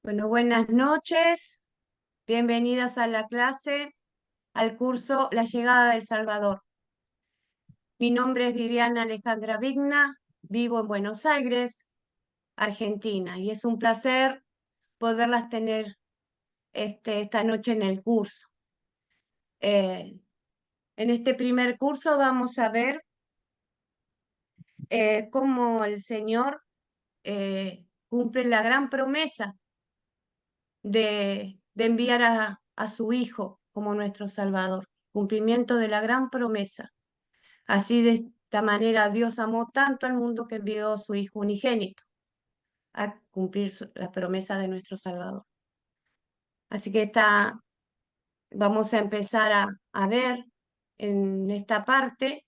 Bueno, buenas noches, bienvenidas a la clase, al curso La llegada del Salvador. Mi nombre es Viviana Alejandra Vigna, vivo en Buenos Aires, Argentina, y es un placer poderlas tener esta noche en el curso. En este primer curso vamos a ver cómo el Señor cumple la gran promesa de enviar a su Hijo como nuestro Salvador, cumplimiento de la gran promesa. Así de esta manera Dios amó tanto al mundo que envió a su Hijo unigénito a cumplir la promesa de nuestro Salvador. Así que vamos a empezar a ver en esta parte,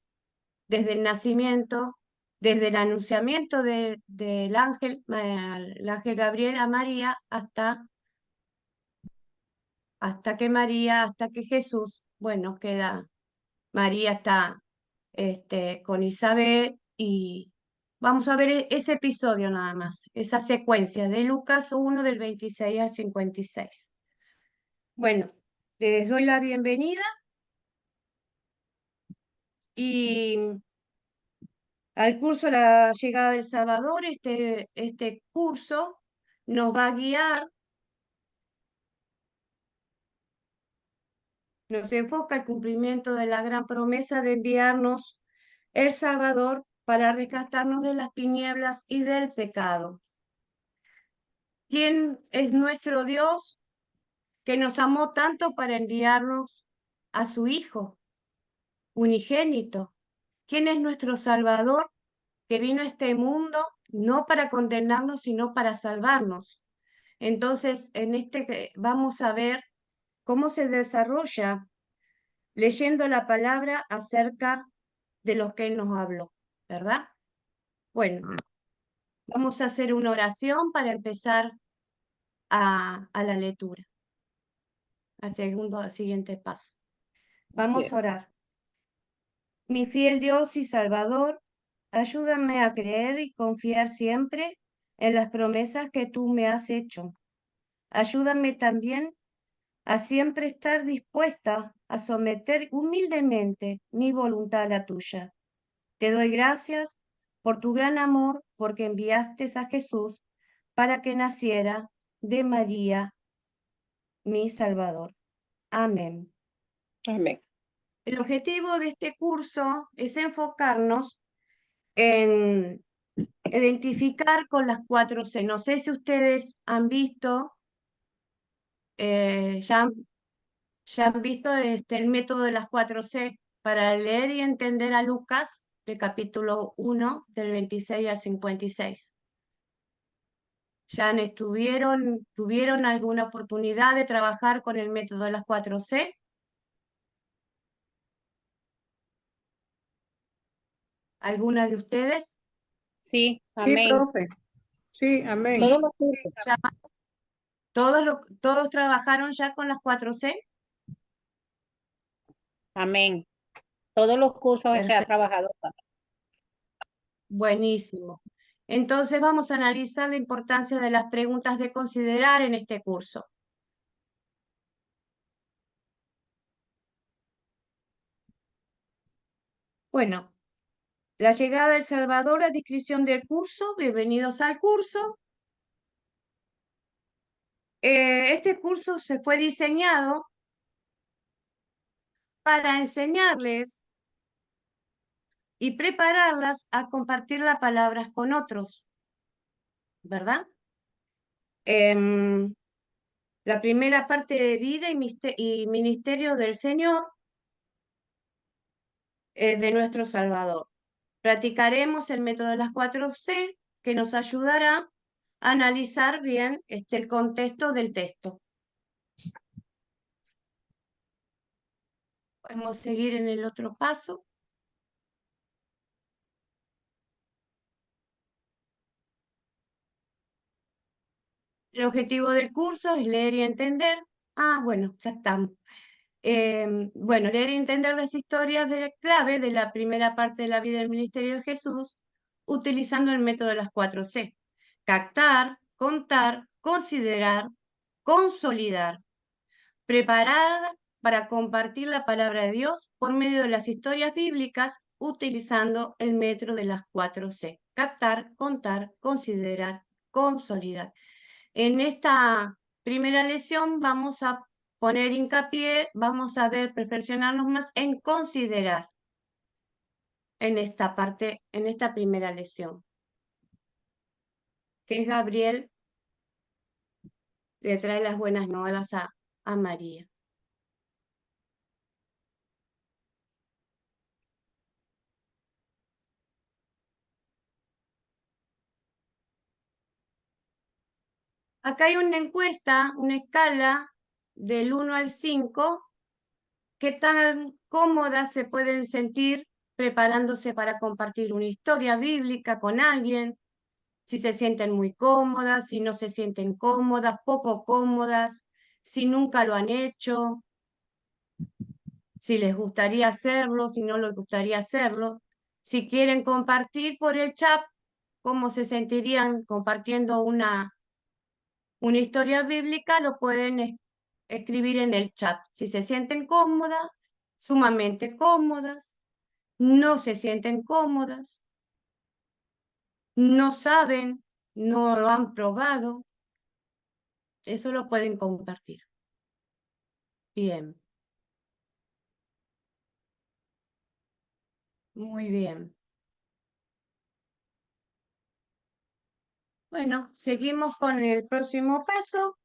desde el nacimiento, desde el anunciamiento del ángel, el ángel Gabriel a María, hasta que Jesús, bueno, María está con Isabel y vamos a ver ese episodio nada más, esa secuencia de Lucas 1 del 26 al 56. Bueno, les doy la bienvenida y al curso La llegada del Salvador. Este curso nos va a guiar, nos enfoca el cumplimiento de la gran promesa de enviarnos el Salvador para rescatarnos de las tinieblas y del pecado. ¿Quién es nuestro Dios que nos amó tanto para enviarnos a su Hijo unigénito? ¿Quién es nuestro Salvador que vino a este mundo no para condenarnos, sino para salvarnos? Entonces, vamos a ver cómo se desarrolla leyendo la palabra acerca de lo que Él nos habló, ¿verdad? Bueno, vamos a hacer una oración para empezar a la lectura, al siguiente paso. Vamos a orar. Mi fiel Dios y Salvador, ayúdame a creer y confiar siempre en las promesas que tú me has hecho. Ayúdame también a siempre estar dispuesta a someter humildemente mi voluntad a la tuya. Te doy gracias por tu gran amor, porque enviaste a Jesús para que naciera de María, mi Salvador. Amén. Amén. El objetivo de este curso es enfocarnos en identificar con las 4C. No sé si ustedes han visto, ya han visto el método de las 4C para leer y entender a Lucas, del capítulo 1, del 26 al 56. ¿Tuvieron alguna oportunidad de trabajar con el método de las 4C? ¿Alguna de ustedes? Sí, Sí, amén. profe. Sí, amén. Todos los cursos. ¿Todos trabajaron ya con las 4C? Amén. Todos los cursos se ha Perfecto, trabajado. buenísimo. Entonces vamos a analizar la importancia de las preguntas de considerar en este curso. Bueno, la llegada del Salvador, la descripción del curso. Bienvenidos al curso. Este curso se fue diseñado para enseñarles y prepararlas a compartir las palabras con otros, ¿verdad? La primera parte de vida y ministerio del Señor, de nuestro Salvador. Practicaremos el método de las 4C, que nos ayudará a analizar bien el contexto del texto. Podemos seguir en el otro paso. El objetivo del curso es leer y entender. Bueno, ya estamos. Bueno, leer y entender las historias clave de la primera parte de la vida del ministerio de Jesús, utilizando el método de las 4C. Captar, contar, considerar, consolidar, preparar para compartir la palabra de Dios por medio de las historias bíblicas utilizando el método de las 4C. Captar, contar, considerar, consolidar. En esta primera lección vamos a poner hincapié, vamos a ver, perfeccionarnos más en considerar en esta parte, en esta primera lección, que es Gabriel le trae las buenas nuevas a María. Acá hay una encuesta, una escala del 1 al 5, qué tan cómodas se pueden sentir preparándose para compartir una historia bíblica con alguien, si se sienten muy cómodas, si no se sienten cómodas, poco cómodas, si nunca lo han hecho, si les gustaría hacerlo, si no les gustaría hacerlo, si quieren compartir por el chat, cómo se sentirían compartiendo una historia bíblica, lo pueden escribir en el chat. Si se sienten cómodas, sumamente cómodas, no se sienten cómodas, no saben, no lo han probado, eso lo pueden compartir. Bien. Muy bien. Bueno, seguimos con el próximo paso.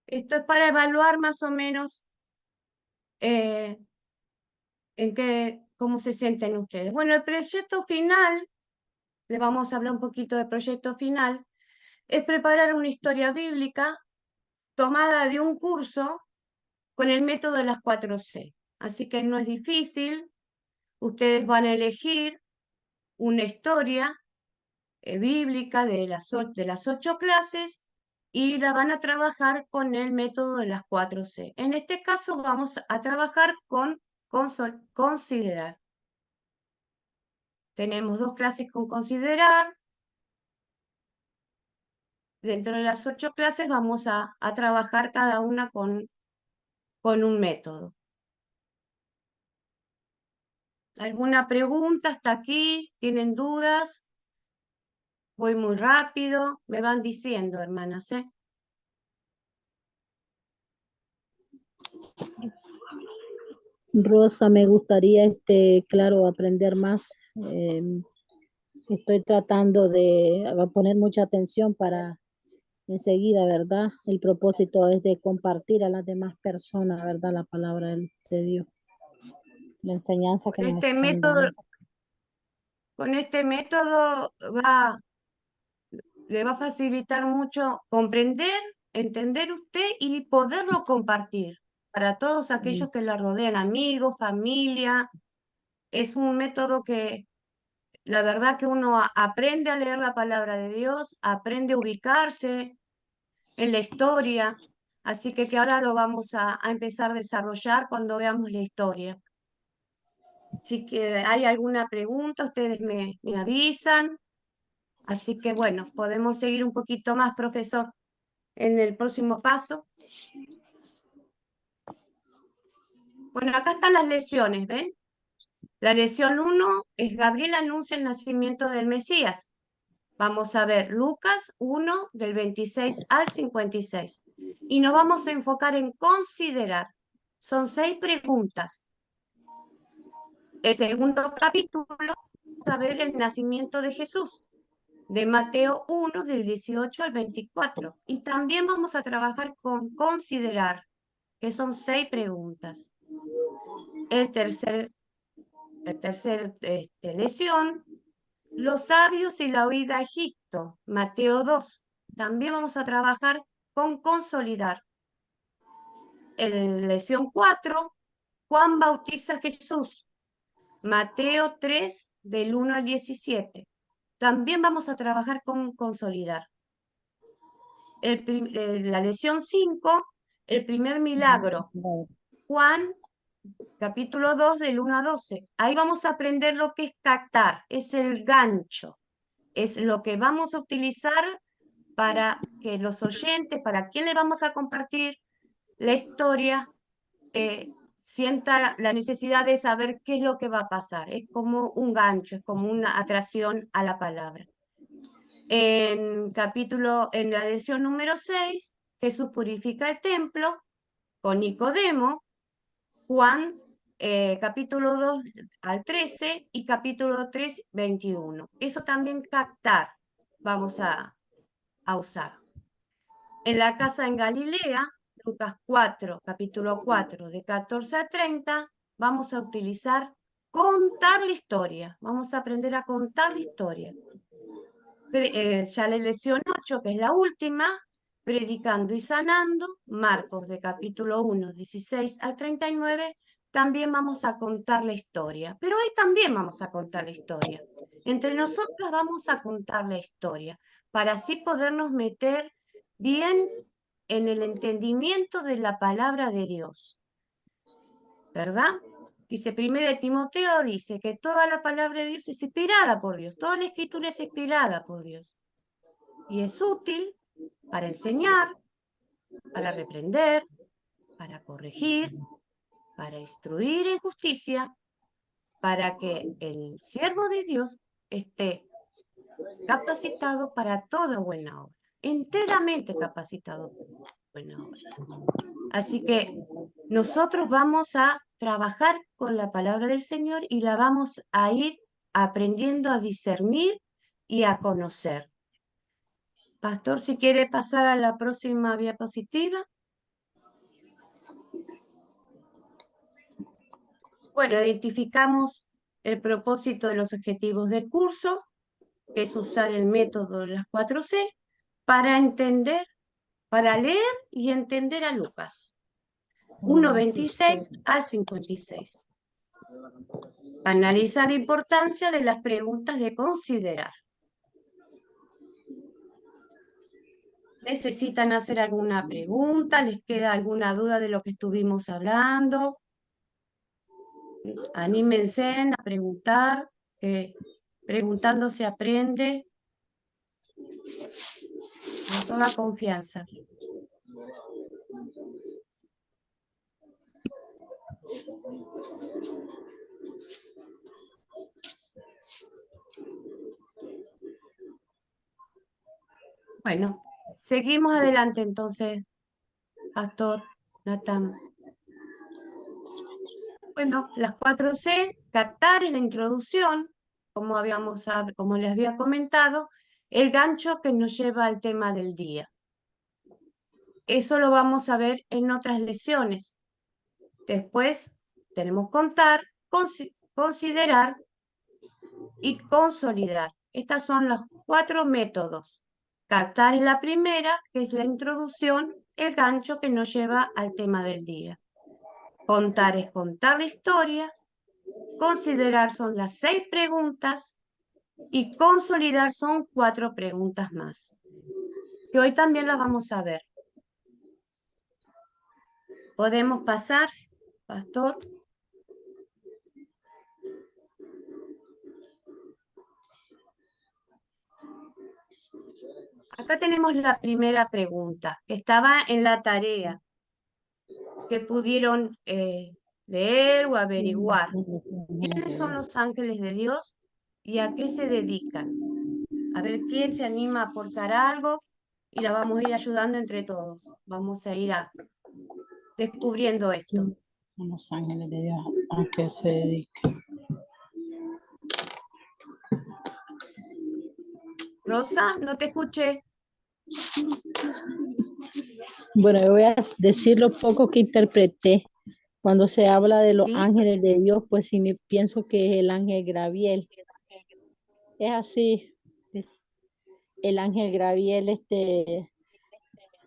Esto es para evaluar más o menos cómo se sienten ustedes. Bueno, el proyecto final, le vamos a hablar un poquito del proyecto final, es preparar una historia bíblica tomada de un curso con el método de las 4C. Así que no es difícil, ustedes van a elegir una historia bíblica de las 8 clases y la van a trabajar con el método de las 4C. En este caso vamos a trabajar con considerar. Tenemos 2 clases con considerar. Dentro de las 8 clases vamos a trabajar cada una con un método. ¿Alguna pregunta hasta aquí? ¿Tienen dudas? Voy muy rápido. Me van diciendo, hermanas, ¿eh? Rosa, me gustaría, claro, aprender más. Estoy tratando de poner mucha atención para enseguida, ¿verdad? El propósito es de compartir a las demás personas, ¿verdad? La palabra de Dios, la enseñanza que nos están dando. Con este método le va a facilitar mucho comprender, entender usted y poderlo compartir para todos aquellos que la rodean, amigos, familia. Es un método que la verdad que uno aprende a leer la palabra de Dios, aprende a ubicarse en la historia, así que ahora lo vamos a empezar a desarrollar cuando veamos la historia. Así que hay alguna pregunta, ustedes me avisan. Así que bueno, podemos seguir un poquito más, profesor, en el próximo paso. Bueno, acá están las lecciones, ¿ven? La lección 1 es Gabriel anuncia el nacimiento del Mesías. Vamos a ver Lucas 1 del 26 al 56. Y nos vamos a enfocar en considerar. Son 6 preguntas. El segundo capítulo, vamos a ver el nacimiento de Jesús, de Mateo 1 del 18 al 24. Y también vamos a trabajar con considerar, que son 6 preguntas. El tercer lección, los sabios y la huida a Egipto, Mateo 2. También vamos a trabajar con consolidar. En lección 4, Juan bautiza a Jesús, Mateo 3 del 1 al 17. También vamos a trabajar con consolidar. La lección 5, el primer milagro, Juan capítulo 2 del 1 a 12. Ahí vamos a aprender lo que es captar, es el gancho. es lo que vamos a utilizar para que los oyentes, para quien le vamos a compartir la historia, sienta la necesidad de saber qué es lo que va a pasar. Es como un gancho, es como una atracción a la palabra. En la lección número 6, Jesús purifica el templo con Nicodemo, Juan capítulo 2 al 13 y capítulo 3, 21. Eso también captar vamos a usar. En la casa en Galilea, Lucas 4, capítulo 4, de 14 a 30, vamos a utilizar contar la historia. Vamos a aprender a contar la historia. Ya la lección 8, que es la última, predicando y sanando, Marcos de capítulo 1, 16 al 39, también vamos a contar la historia. Pero hoy también vamos a contar la historia. Entre nosotros vamos a contar la historia, para así podernos meter bien en el entendimiento de la palabra de Dios. ¿Verdad? Dice 1 Timoteo, dice que toda la palabra de Dios es inspirada por Dios, toda la escritura es inspirada por Dios. Y es útil para enseñar, para reprender, para corregir, para instruir en justicia, para que el siervo de Dios esté capacitado para toda buena obra, enteramente capacitado para buena obra. Así que nosotros vamos a trabajar con la palabra del Señor y la vamos a ir aprendiendo a discernir y a conocer. Pastor, si quiere pasar a la próxima diapositiva. Bueno, identificamos el propósito de los objetivos del curso, que es usar el método de las 4C para entender, para leer y entender a Lucas 1:26 al 56. Analiza la importancia de las preguntas de considerar. ¿Necesitan hacer alguna pregunta? ¿Les queda alguna duda de lo que estuvimos hablando? Anímense a preguntar, preguntando se aprende con toda confianza. Bueno, seguimos adelante entonces, Pastor Natán. Bueno, las 4C, captar es la introducción, como les había comentado, el gancho que nos lleva al tema del día. Eso lo vamos a ver en otras lecciones. Después tenemos contar, considerar y consolidar. Estos son los 4 métodos. Captar es la primera, que es la introducción, el gancho que nos lleva al tema del día. Contar es contar la historia. Considerar son las 6 preguntas y consolidar son 4 preguntas más, que hoy también las vamos a ver. ¿Podemos pasar, Pastor? Acá tenemos la primera pregunta, que estaba en la tarea, que pudieron leer o averiguar. ¿Quiénes son los ángeles de Dios y a qué se dedican? A ver quién se anima a aportar algo y la vamos a ir ayudando entre todos. Vamos a ir descubriendo esto. Los ángeles de Dios, ¿a qué se dedican? Rosa, no te escuché. Bueno, yo voy a decir lo poco que interpreté. Cuando se habla de los ¿Sí? ángeles de Dios, pues sí, pienso que es el ángel Gabriel. Es así, es el ángel Gabriel,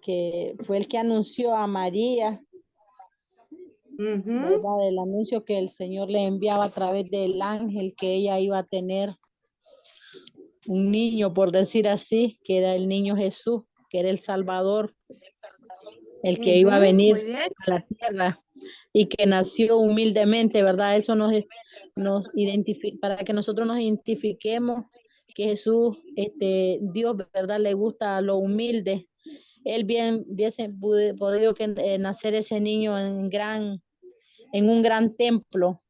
que fue el que anunció a María, ¿verdad? El anuncio que el Señor le enviaba a través del ángel, que ella iba a tener un niño, por decir así, que era el niño Jesús, que era el Salvador, el que iba a venir a la tierra y que nació humildemente, ¿verdad? Eso nos identifica, para que nosotros nos identifiquemos que Jesús, Dios, ¿verdad? Le gusta lo humilde. Él bien hubiese podido nacer ese niño en un gran templo,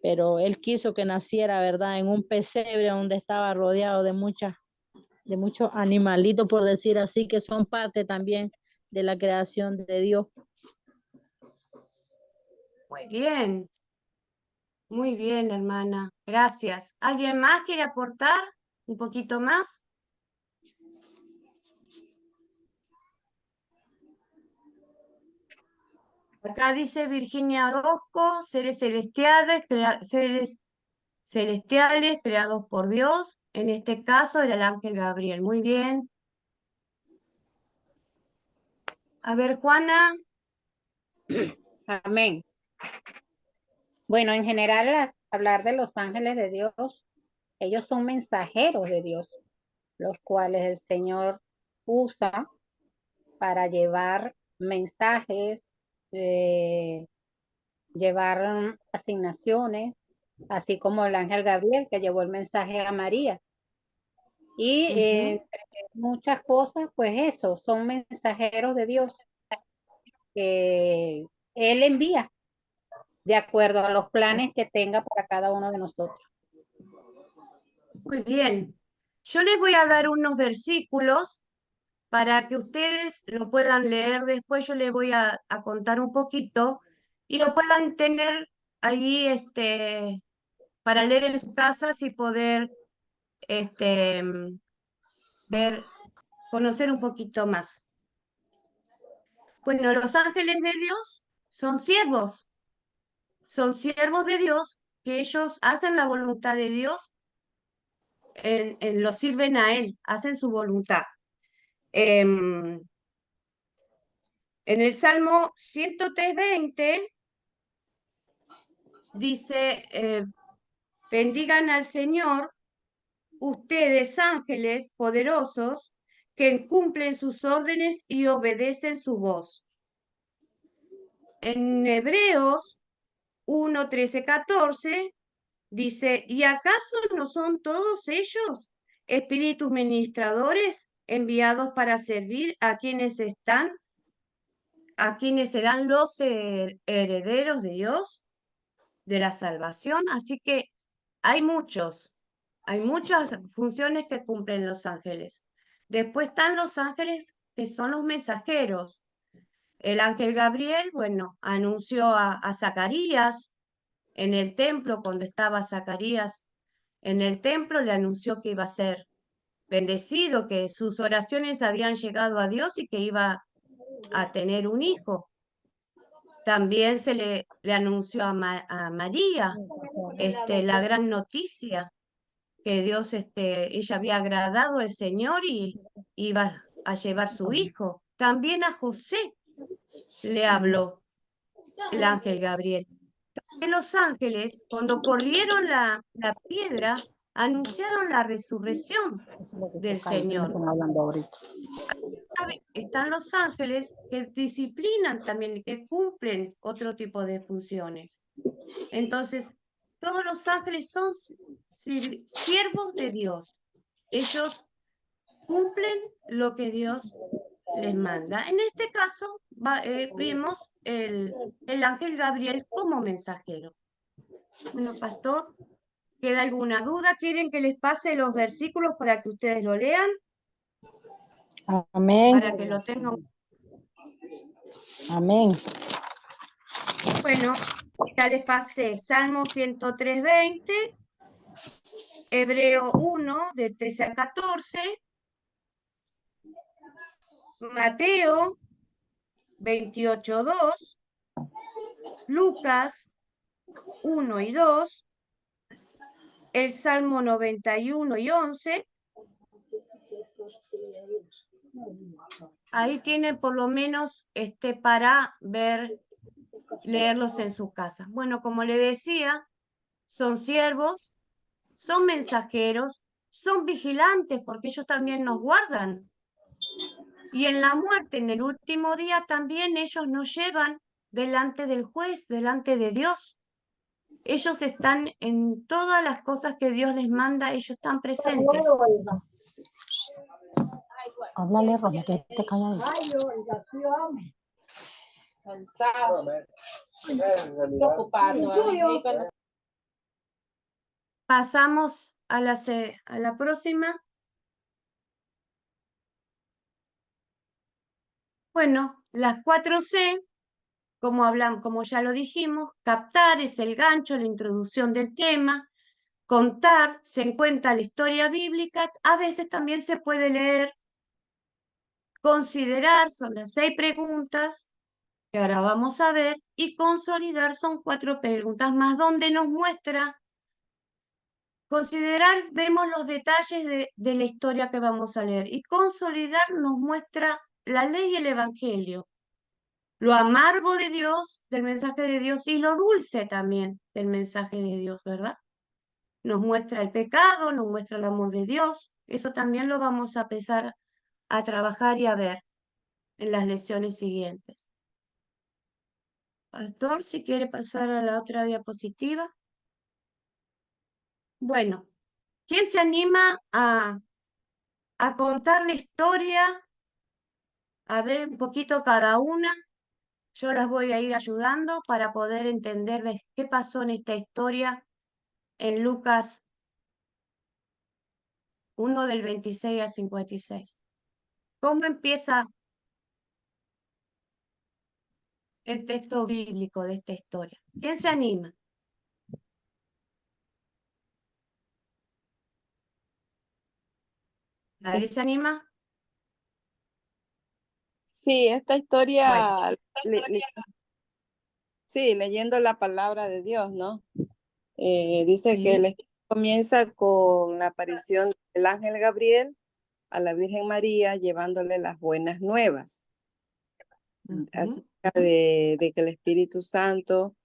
pero él quiso que naciera, ¿verdad? En un pesebre donde estaba rodeado de muchos animalitos, por decir así, que son parte también de la creación de Dios. Muy bien, hermana. Gracias. ¿Alguien más quiere aportar un poquito más? Acá dice Virginia Orozco, seres celestiales creados por Dios. En este caso era el ángel Gabriel. Muy bien. A ver, Juana. Amén. Bueno, en general, hablar de los ángeles de Dios, ellos son mensajeros de Dios, los cuales el Señor usa para llevar mensajes, llevar asignaciones, así como el ángel Gabriel que llevó el mensaje a María. Y entre muchas cosas, pues eso, son mensajeros de Dios que Él envía de acuerdo a los planes que tenga para cada uno de nosotros. Muy bien. Yo les voy a dar unos versículos para que ustedes lo puedan leer después. Yo les voy a contar un poquito y lo puedan tener ahí para leer en sus casas y poder ver, conocer un poquito más. Bueno, los ángeles de Dios son siervos de Dios, que ellos hacen la voluntad de Dios, lo sirven a Él, hacen su voluntad. En el Salmo 103:20 dice, bendigan al Señor, ustedes ángeles poderosos, que cumplen sus órdenes y obedecen su voz. En Hebreos 1:13-14 dice, ¿y acaso no son todos ellos espíritus ministradores enviados para servir a quienes serán los herederos de Dios, de la salvación? Así que hay muchas funciones que cumplen los ángeles. Después están los ángeles que son los mensajeros. El ángel Gabriel, bueno, anunció a Zacarías en el templo, cuando estaba Zacarías en el templo, le anunció que iba a ser bendecido, que sus oraciones habían llegado a Dios y que iba a tener un hijo. También se le anunció a María la gran noticia, que Dios, ella había agradado al Señor y iba a llevar su hijo. También a José le habló el ángel Gabriel. También los ángeles, cuando corrieron la piedra, anunciaron la resurrección del Señor. Están los ángeles que disciplinan también, que cumplen otro tipo de funciones. Entonces, todos los ángeles son siervos de Dios. Ellos cumplen lo que Dios les manda. En este caso, vimos el ángel Gabriel como mensajero. Bueno, pastor, ¿queda alguna duda? ¿Quieren que les pase los versículos para que ustedes lo lean? Amén. Para que lo tengan. Amén. Bueno, ya les pasé Salmo 103:20, Hebreo 1, de 13-14, Mateo 28:2, Lucas 1 y 2, el Salmo 91 y 11. Ahí tienen por lo menos para leerlos en su casa. Bueno, como le decía, son siervos, son mensajeros, son vigilantes porque ellos también nos guardan. Y en la muerte, en el último día, también ellos nos llevan delante del juez, delante de Dios. Ellos están en todas las cosas que Dios les manda, ellos están presentes. Háblale, Romy, que te calladito. Cansado. Ocupado. Pasamos a la próxima. Bueno, las 4C, como ya lo dijimos, captar es el gancho, la introducción del tema, contar, se encuentra la historia bíblica, a veces también se puede leer, considerar, son las 6 preguntas que ahora vamos a ver, y consolidar son 4 preguntas más, donde nos muestra, considerar, vemos los detalles de la historia que vamos a leer, y consolidar nos muestra la ley y el evangelio, lo amargo de Dios, del mensaje de Dios, y lo dulce también del mensaje de Dios, ¿verdad? Nos muestra el pecado, nos muestra el amor de Dios, eso también lo vamos a empezar a trabajar y a ver en las lecciones siguientes. Pastor, si quiere pasar a la otra diapositiva. Bueno, ¿quién se anima a contar la historia? A ver un poquito cada una. Yo las voy a ir ayudando para poder entender qué pasó en esta historia en Lucas 1 del 26 al 56. ¿Cómo empieza el texto bíblico de esta historia? ¿Quién se anima? ¿Nadie se anima? Sí, esta Bueno, historia, sí, leyendo la palabra de Dios, ¿no? Dice que sí. comienza con la aparición del ángel Gabriel a la Virgen María llevándole las buenas nuevas acerca de que el Espíritu Santo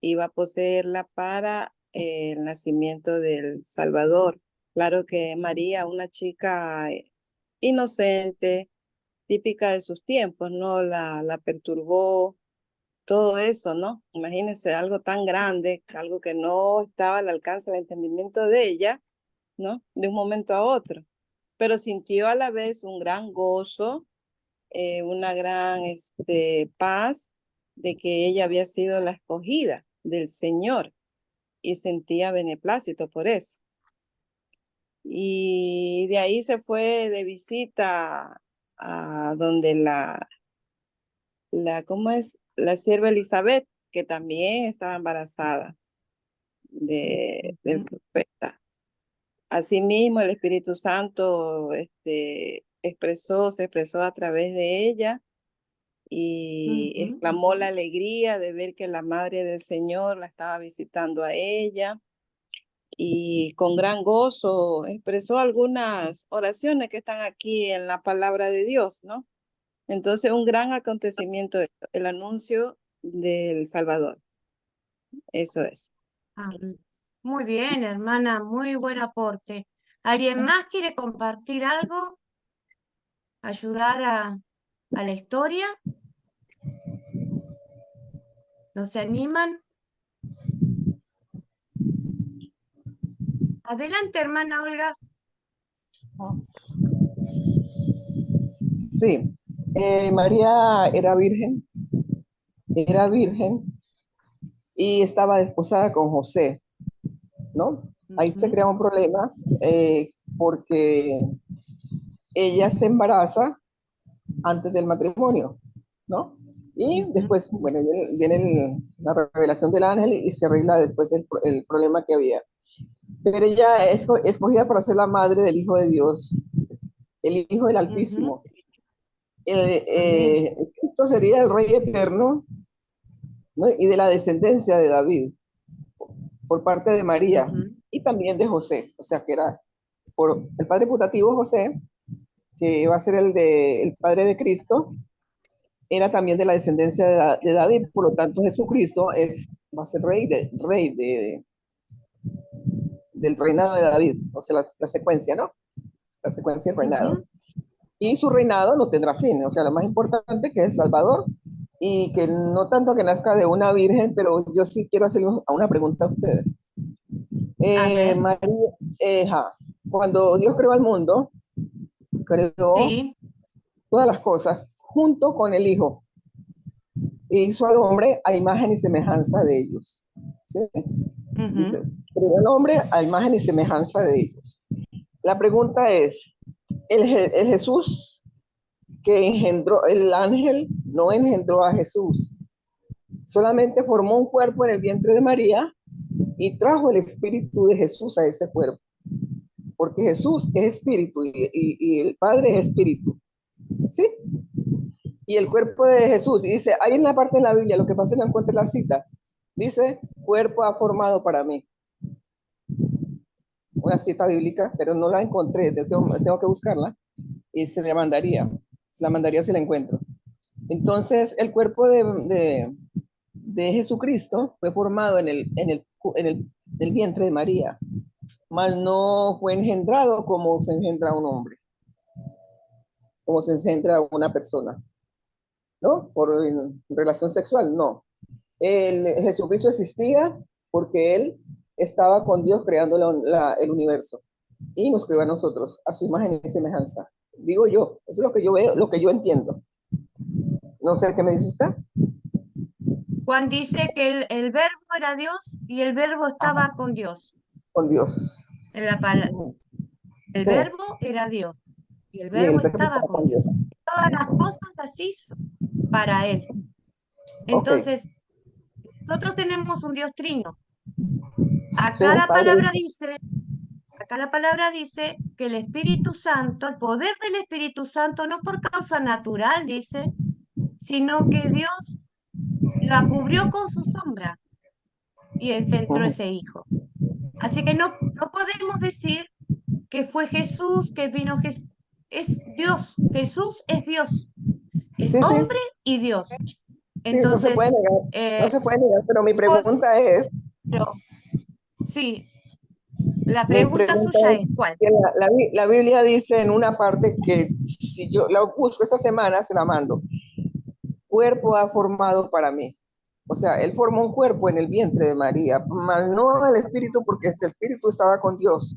iba a poseerla para el nacimiento del Salvador. Claro que María, una chica inocente, típica de sus tiempos, ¿no? La perturbó todo eso, ¿no? Imagínense algo tan grande, algo que no estaba al alcance del entendimiento de ella, ¿no? De un momento a otro. Pero sintió a la vez un gran gozo, una gran paz de que ella había sido la escogida del Señor y sentía beneplácito por eso. Y de ahí se fue de visita a donde ¿cómo es? La sierva Elizabeth, que también estaba embarazada del profeta. Asimismo, el Espíritu Santo se expresó a través de ella y exclamó la alegría de ver que la Madre del Señor la estaba visitando a ella y con gran gozo expresó algunas oraciones que están aquí en la palabra de Dios, ¿no? Entonces, un gran acontecimiento, el anuncio del Salvador. Eso es. Muy bien, hermana, muy buen aporte. ¿Alguien más quiere compartir algo? ¿Ayudar a la historia? ¿No se animan? Adelante, hermana Olga. Sí, María era virgen y estaba desposada con José, ¿no? Ahí se crea un problema porque ella se embaraza antes del matrimonio, ¿no? Y después, bueno, viene la revelación del ángel y se arregla después el problema que había. Pero ella es escogida para ser la madre del Hijo de Dios, el Hijo del Altísimo. Cristo sería el Rey eterno, ¿no? Y de la descendencia de David, por parte de María y también de José, o sea que era por el padre putativo José, que va a ser el padre de Cristo, era también de la descendencia de David, por lo tanto Jesucristo va a ser rey del reinado de David, o sea, la secuencia, ¿no? La secuencia del reinado. Y su reinado no tendrá fin, o sea, lo más importante que es el Salvador y que no tanto que nazca de una virgen, pero yo sí quiero hacerle una pregunta a ustedes. ver. María, cuando Dios creó al mundo, creó Sí. todas las cosas junto con el Hijo. E hizo al hombre a imagen y semejanza de ellos. ¿Sí? Dice, creó al hombre a imagen y semejanza de ellos. La pregunta es, el Jesús que engendró, el ángel no engendró a Jesús, solamente formó un cuerpo en el vientre de María y trajo el espíritu de Jesús a ese cuerpo, porque Jesús es espíritu y el Padre es espíritu, ¿sí? Y el cuerpo de Jesús, y dice, ahí en la parte de la Biblia, lo que pasa es que no encuentro la cita, dice, cuerpo ha formado para mí. Una cita bíblica, pero no la encontré, tengo que buscarla, y se la mandaría si la encuentro. Entonces, el cuerpo de Jesucristo fue formado en el vientre de María, mas no fue engendrado como se engendra un hombre, como se engendra una persona, ¿no? Por relación sexual, no. Jesucristo existía porque él estaba con Dios creando el universo y nos creó a nosotros a su imagen y semejanza. Digo yo, eso es lo que yo veo, lo que yo entiendo. No sé qué me dice usted. Juan dice que el verbo era Dios y el verbo estaba con Dios. Con Dios. En la palabra. El Sí. verbo era Dios y el Y el verbo verbo estaba estaba con con Dios. Dios. Todas las cosas las hizo para Él. Ok. Entonces, nosotros tenemos un Dios trino. Sí, Acá la Padre. palabra dice que el Espíritu Santo, el poder del Espíritu Santo, no por causa natural, dice, sino que Dios la cubrió con su sombra y engendró ese hijo. Así que no podemos decir que fue Jesús, que vino Jesús. Es Dios. Jesús es Dios. Es Sí, sí, hombre y Dios. sí, no se puede Entonces, negar. No se puede negar, pero mi pregunta es, pero sí, la mi pregunta pregunta suya es es ¿cuál? que la Biblia dice en una parte que si yo la busco esta semana, se la mando. Cuerpo ha formado para mí. O sea, él formó un cuerpo en el vientre de María, mas no el espíritu, porque este espíritu estaba con Dios.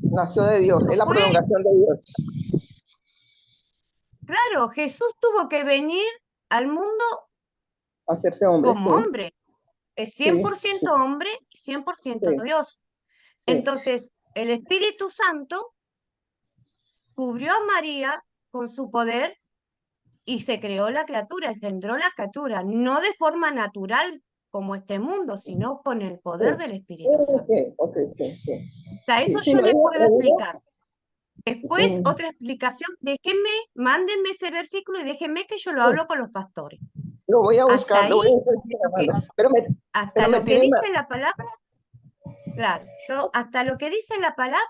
Nació de Dios, No es la fue, prolongación de Dios. claro, Jesús tuvo que venir al mundo Hacerse hombre, sí, como hombre. Es sí, 100% sí, hombre y 100% sí, Dios. sí. Entonces, el Espíritu Santo cubrió a María con su poder y se creó la criatura, engendró la criatura, no de forma natural como este mundo, sino con el poder del Espíritu Santo. Ok, sí, sí. O sea, Sí, eso sí, yo lo le digo, puedo lo digo. explicar. Después, otra explicación, mándenme ese versículo y déjenme que yo lo hablo con los pastores. Lo voy a Hasta buscar, lo voy ahí, a buscar. hasta Pero me lo que tiene dice la palabra, claro, hasta lo que dice la palabra,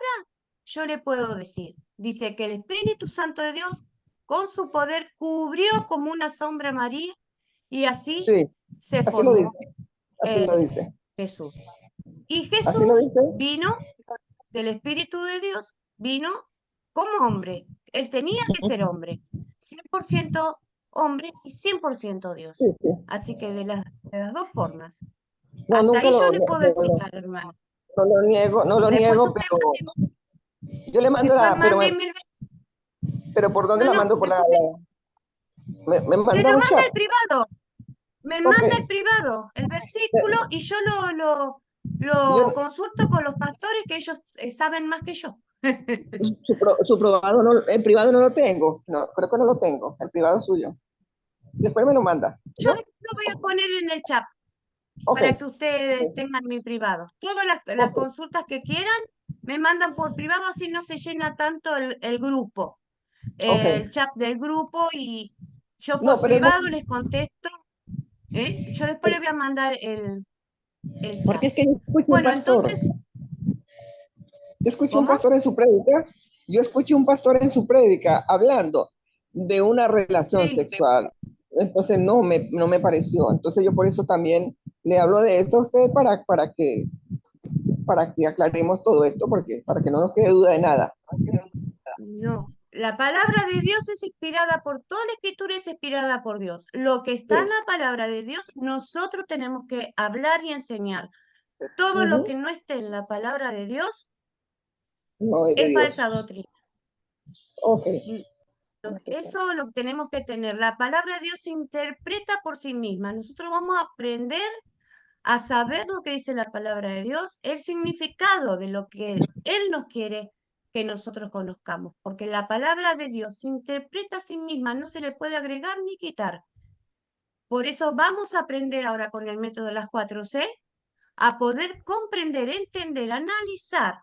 yo le puedo decir. Dice que el Espíritu Santo de Dios, con su poder, cubrió como una sombra a María y así sí, se así lo formó dice, así lo dice, Jesús. Y así lo Jesús dice. vino del Espíritu de Dios, vino como hombre. Él tenía que ser hombre, 100% hombre y 100% Sí, Dios. sí. Así que de las dos formas. No, Hasta nunca ahí yo lo, le puedo explicar, hermano. no lo niego, no lo Después niego, usted pero mande, yo le mando después la, mándeme, pero ¿por dónde no, la no, mando? después Me me manda lo un manda chat. el privado, me Ok, manda el privado, el versículo, y yo lo yo, consulto con los pastores que ellos saben más que yo. su probado, no, el privado no lo tengo, no, creo que no lo tengo, el privado suyo. Después me lo manda, Yo ¿no? lo voy a poner en el chat Ok, para que ustedes tengan mi privado. Todas las ok, consultas que quieran me mandan por privado, así no se llena tanto el grupo, ok. el chat del grupo, y yo No, por pero privado les contesto. Yo después les voy a mandar el porque chat. es que yo escuché un Bueno, pastor, entonces, un ¿cómo? pastor en su prédica, yo escuché un pastor en su prédica hablando de una relación Sí. sexual. Entonces no me pareció. Entonces yo por eso también le hablo de esto a usted para que aclaremos todo esto, porque para que no nos quede duda de nada. No. La palabra de Dios es inspirada por toda la escritura, es inspirada por Dios. Lo que está en la palabra de Dios, nosotros tenemos que hablar y enseñar. Todo lo que no esté en la palabra de Dios No es de es Dios. falsa doctrina. Ok. Eso lo tenemos que tener. La palabra de Dios se interpreta por sí misma. Nosotros vamos a aprender a saber lo que dice la palabra de Dios, el significado de lo que Él nos quiere que nosotros conozcamos, porque la palabra de Dios se interpreta a sí misma, no se le puede agregar ni quitar. Por eso vamos a aprender ahora con el método de las 4C a poder comprender, entender, analizar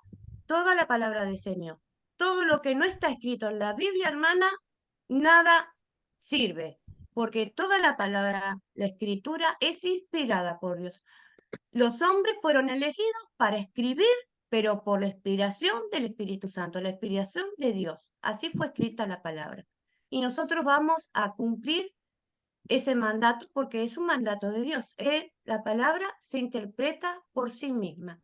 toda la palabra del Señor. Todo lo que no está escrito en la Biblia, hermana, nada sirve, porque toda la palabra, la escritura, es inspirada por Dios. Los hombres fueron elegidos para escribir, pero por la inspiración del Espíritu Santo, la inspiración de Dios. Así fue escrita la palabra. Y nosotros vamos a cumplir ese mandato porque es un mandato de Dios. La palabra se interpreta por sí misma.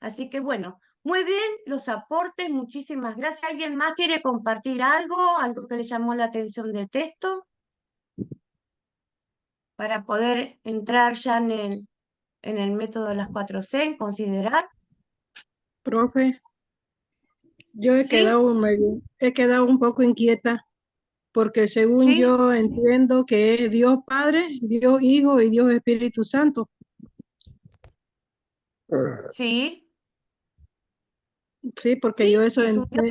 Así que bueno, muy bien los aportes, muchísimas gracias. ¿Alguien más quiere compartir algo que le llamó la atención del texto? Para poder entrar ya en el método de las 4C, en considerar. Profe, yo he ¿Sí? quedado un poco inquieta porque según ¿Sí? yo entiendo que es Dios Padre, Dios Hijo y Dios Espíritu Santo. ¿Sí? Sí, porque yo ¿Sí? eso Es un Dios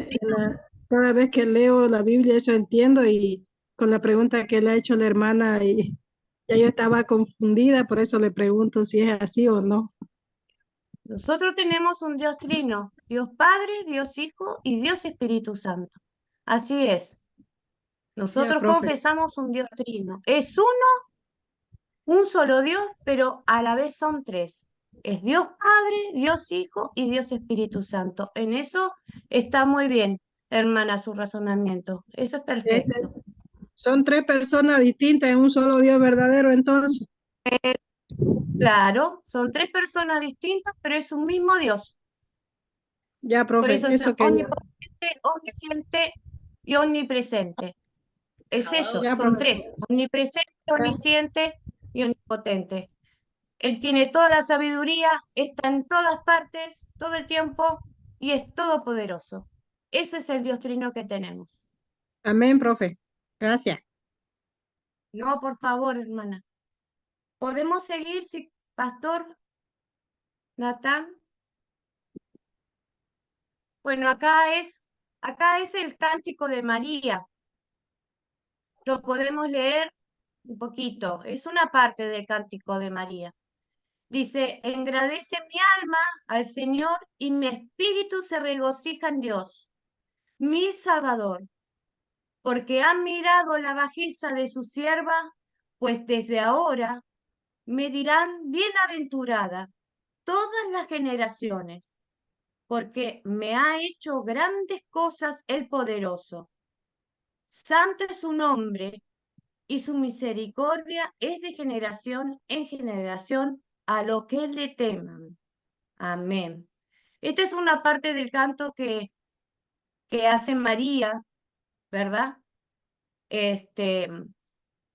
cada vez que leo la Biblia eso entiendo y con la pregunta que le ha hecho la hermana y ya yo estaba confundida, por eso le pregunto si es así o no. Nosotros tenemos un Dios trino, Dios Padre, Dios Hijo y Dios Espíritu Santo. Así es. Ya, Nosotros profe. confesamos un Dios trino. Es un solo Dios, pero a la vez son tres. Es Dios Padre, Dios Hijo y Dios Espíritu Santo. En eso está muy bien, hermana, su razonamiento. Eso es Este, perfecto. son tres personas distintas en un solo Dios verdadero, entonces. Claro, son tres personas distintas, pero es un mismo Dios. Ya, Por profe, eso es eso quería. omnipotente, omnisciente y omnipresente. Es eso, Ya, son profe. tres, omnipresente, Ya. omnisciente y omnipotente. Él tiene toda la sabiduría, está en todas partes, todo el tiempo y es todopoderoso. Eso es el Dios trino que tenemos. Amén, profe. Gracias. No, por favor, hermana. ¿Podemos seguir, si, Pastor Natán? Bueno, acá es el cántico de María. Lo podemos leer un poquito. Es una parte del cántico de María. Dice, engrandece mi alma al Señor y mi espíritu se regocija en Dios, mi Salvador, porque han mirado la bajeza de su sierva, pues desde ahora me dirán bienaventurada todas las generaciones, porque me ha hecho grandes cosas el poderoso. Santo es su nombre y su misericordia es de generación en generación a lo que le teman. Amén. Esta es una parte del canto que hace María, ¿verdad? Este,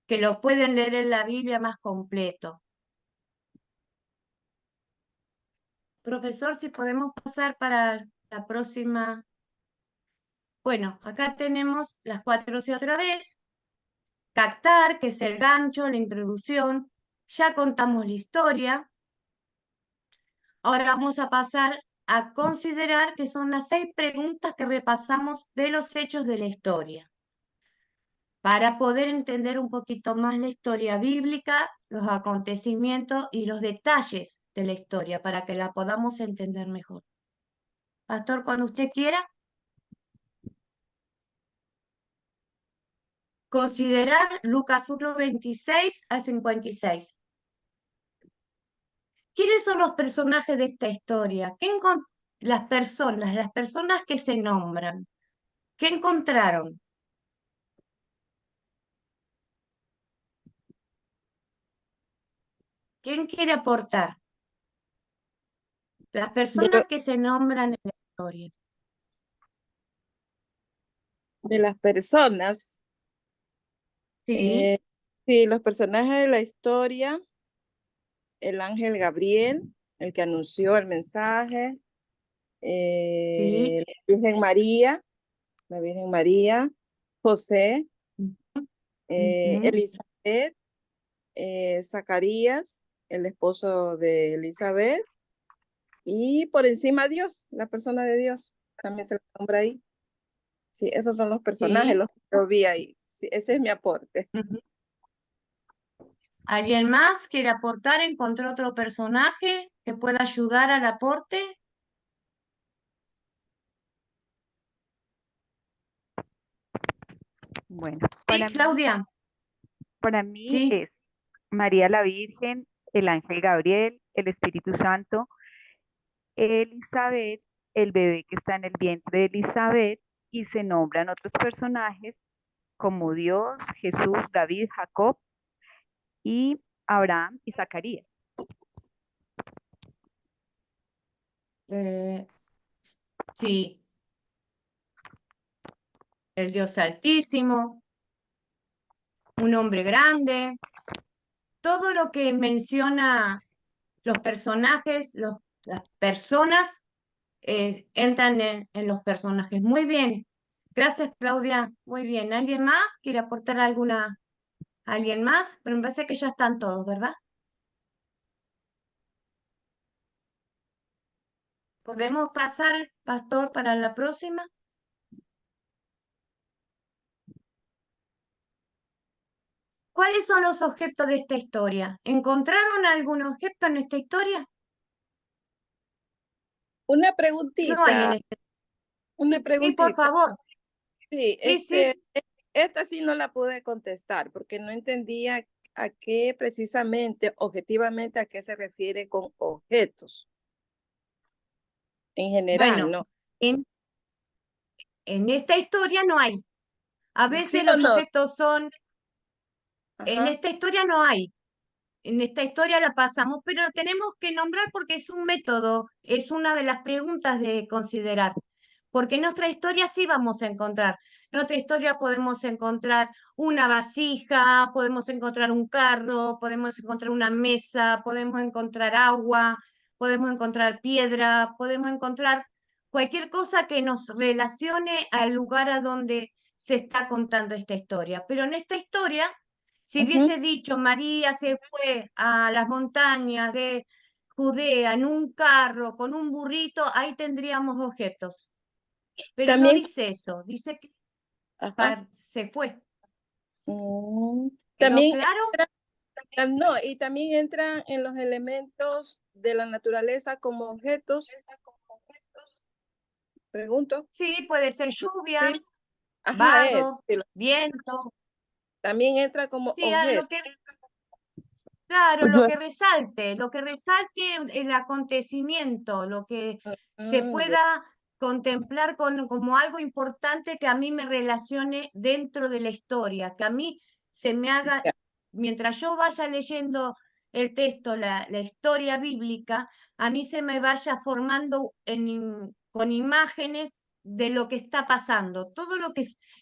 que lo pueden leer en la Biblia más completo. Profesor, si podemos pasar para la próxima. Bueno, acá tenemos las 4C otra vez. Captar, que es el gancho, la introducción. Ya contamos la historia. Ahora vamos a pasar a considerar que son las 6 preguntas que repasamos de los hechos de la historia, para poder entender un poquito más la historia bíblica, los acontecimientos y los detalles de la historia, para que la podamos entender mejor. Pastor, cuando usted quiera. Considerar Lucas 1, 26 al 56. ¿Quiénes son los personajes de esta historia? Las personas que se nombran. ¿Qué encontraron? ¿Quién quiere aportar? Las Yo, personas que se nombran en la historia. de las personas. Sí, Sí, los personajes de la historia, el ángel Gabriel, el que anunció el mensaje, sí. la Virgen María, José, Ujú. Elizabeth, Zacarías, el esposo de Elizabeth, y por encima Dios, la persona de Dios, también se le nombra ahí. Sí, esos son los personajes, Sí. los que yo vi ahí. Sí, ese es mi aporte. Ujú. ¿Alguien más quiere aportar? ¿Encontró otro personaje que pueda ayudar al aporte? Bueno, Sí, Claudia. para mí Sí. es María la Virgen, el ángel Gabriel, el Espíritu Santo, Elizabeth, el bebé que está en el vientre de Elizabeth, y se nombran otros personajes como Dios, Jesús, David, Jacob y Abraham y Zacarías. Eh, sí, el Dios Altísimo, un hombre grande, todo lo que menciona los personajes, las personas, entran en los personajes. Muy bien. Gracias, Claudia. Muy bien. ¿Alguien más quiere aportar alguien más? Pero me parece que ya están todos, ¿verdad? ¿Podemos pasar, Pastor, para la próxima? ¿Cuáles son los objetos de esta historia? ¿Encontraron algún objeto en esta historia? Una No hay en preguntita, este. una Sí, por preguntita. favor. Sí, Sí, sí. esta sí no la pude contestar porque no entendía a qué precisamente, objetivamente, a qué se refiere con objetos en general, Bueno, ¿no? en, en esta historia no hay. A ¿Sí veces o los no? objetos son, en Ajá. esta historia no hay. En esta historia la pasamos, pero tenemos que nombrar porque es un método, es una de las preguntas de considerar. Porque en nuestra historia sí vamos a encontrar. En otra historia podemos encontrar una vasija, podemos encontrar un carro, podemos encontrar una mesa, podemos encontrar agua, podemos encontrar piedra, podemos encontrar cualquier cosa que nos relacione al lugar a donde se está contando esta historia. Pero en esta historia, si Ujú. hubiese dicho María se fue a las montañas de Judea en un carro con un burrito, ahí tendríamos objetos. Pero no También, dice eso, dice que ajá. se fue. ¿Quedó También claro? no, y también entra en los elementos de la naturaleza como objetos, pregunto. Sí, puede ser lluvia, Sí, ajá, barro, viento. también entra como Sí, objeto. claro, lo que resalte el acontecimiento, lo que se Ya. pueda contemplar como algo importante que a mí me relacione dentro de la historia, que a mí se me haga, Ya. mientras yo vaya leyendo el texto, la historia bíblica, a mí se me vaya formando con imágenes de lo que está pasando. Todo lo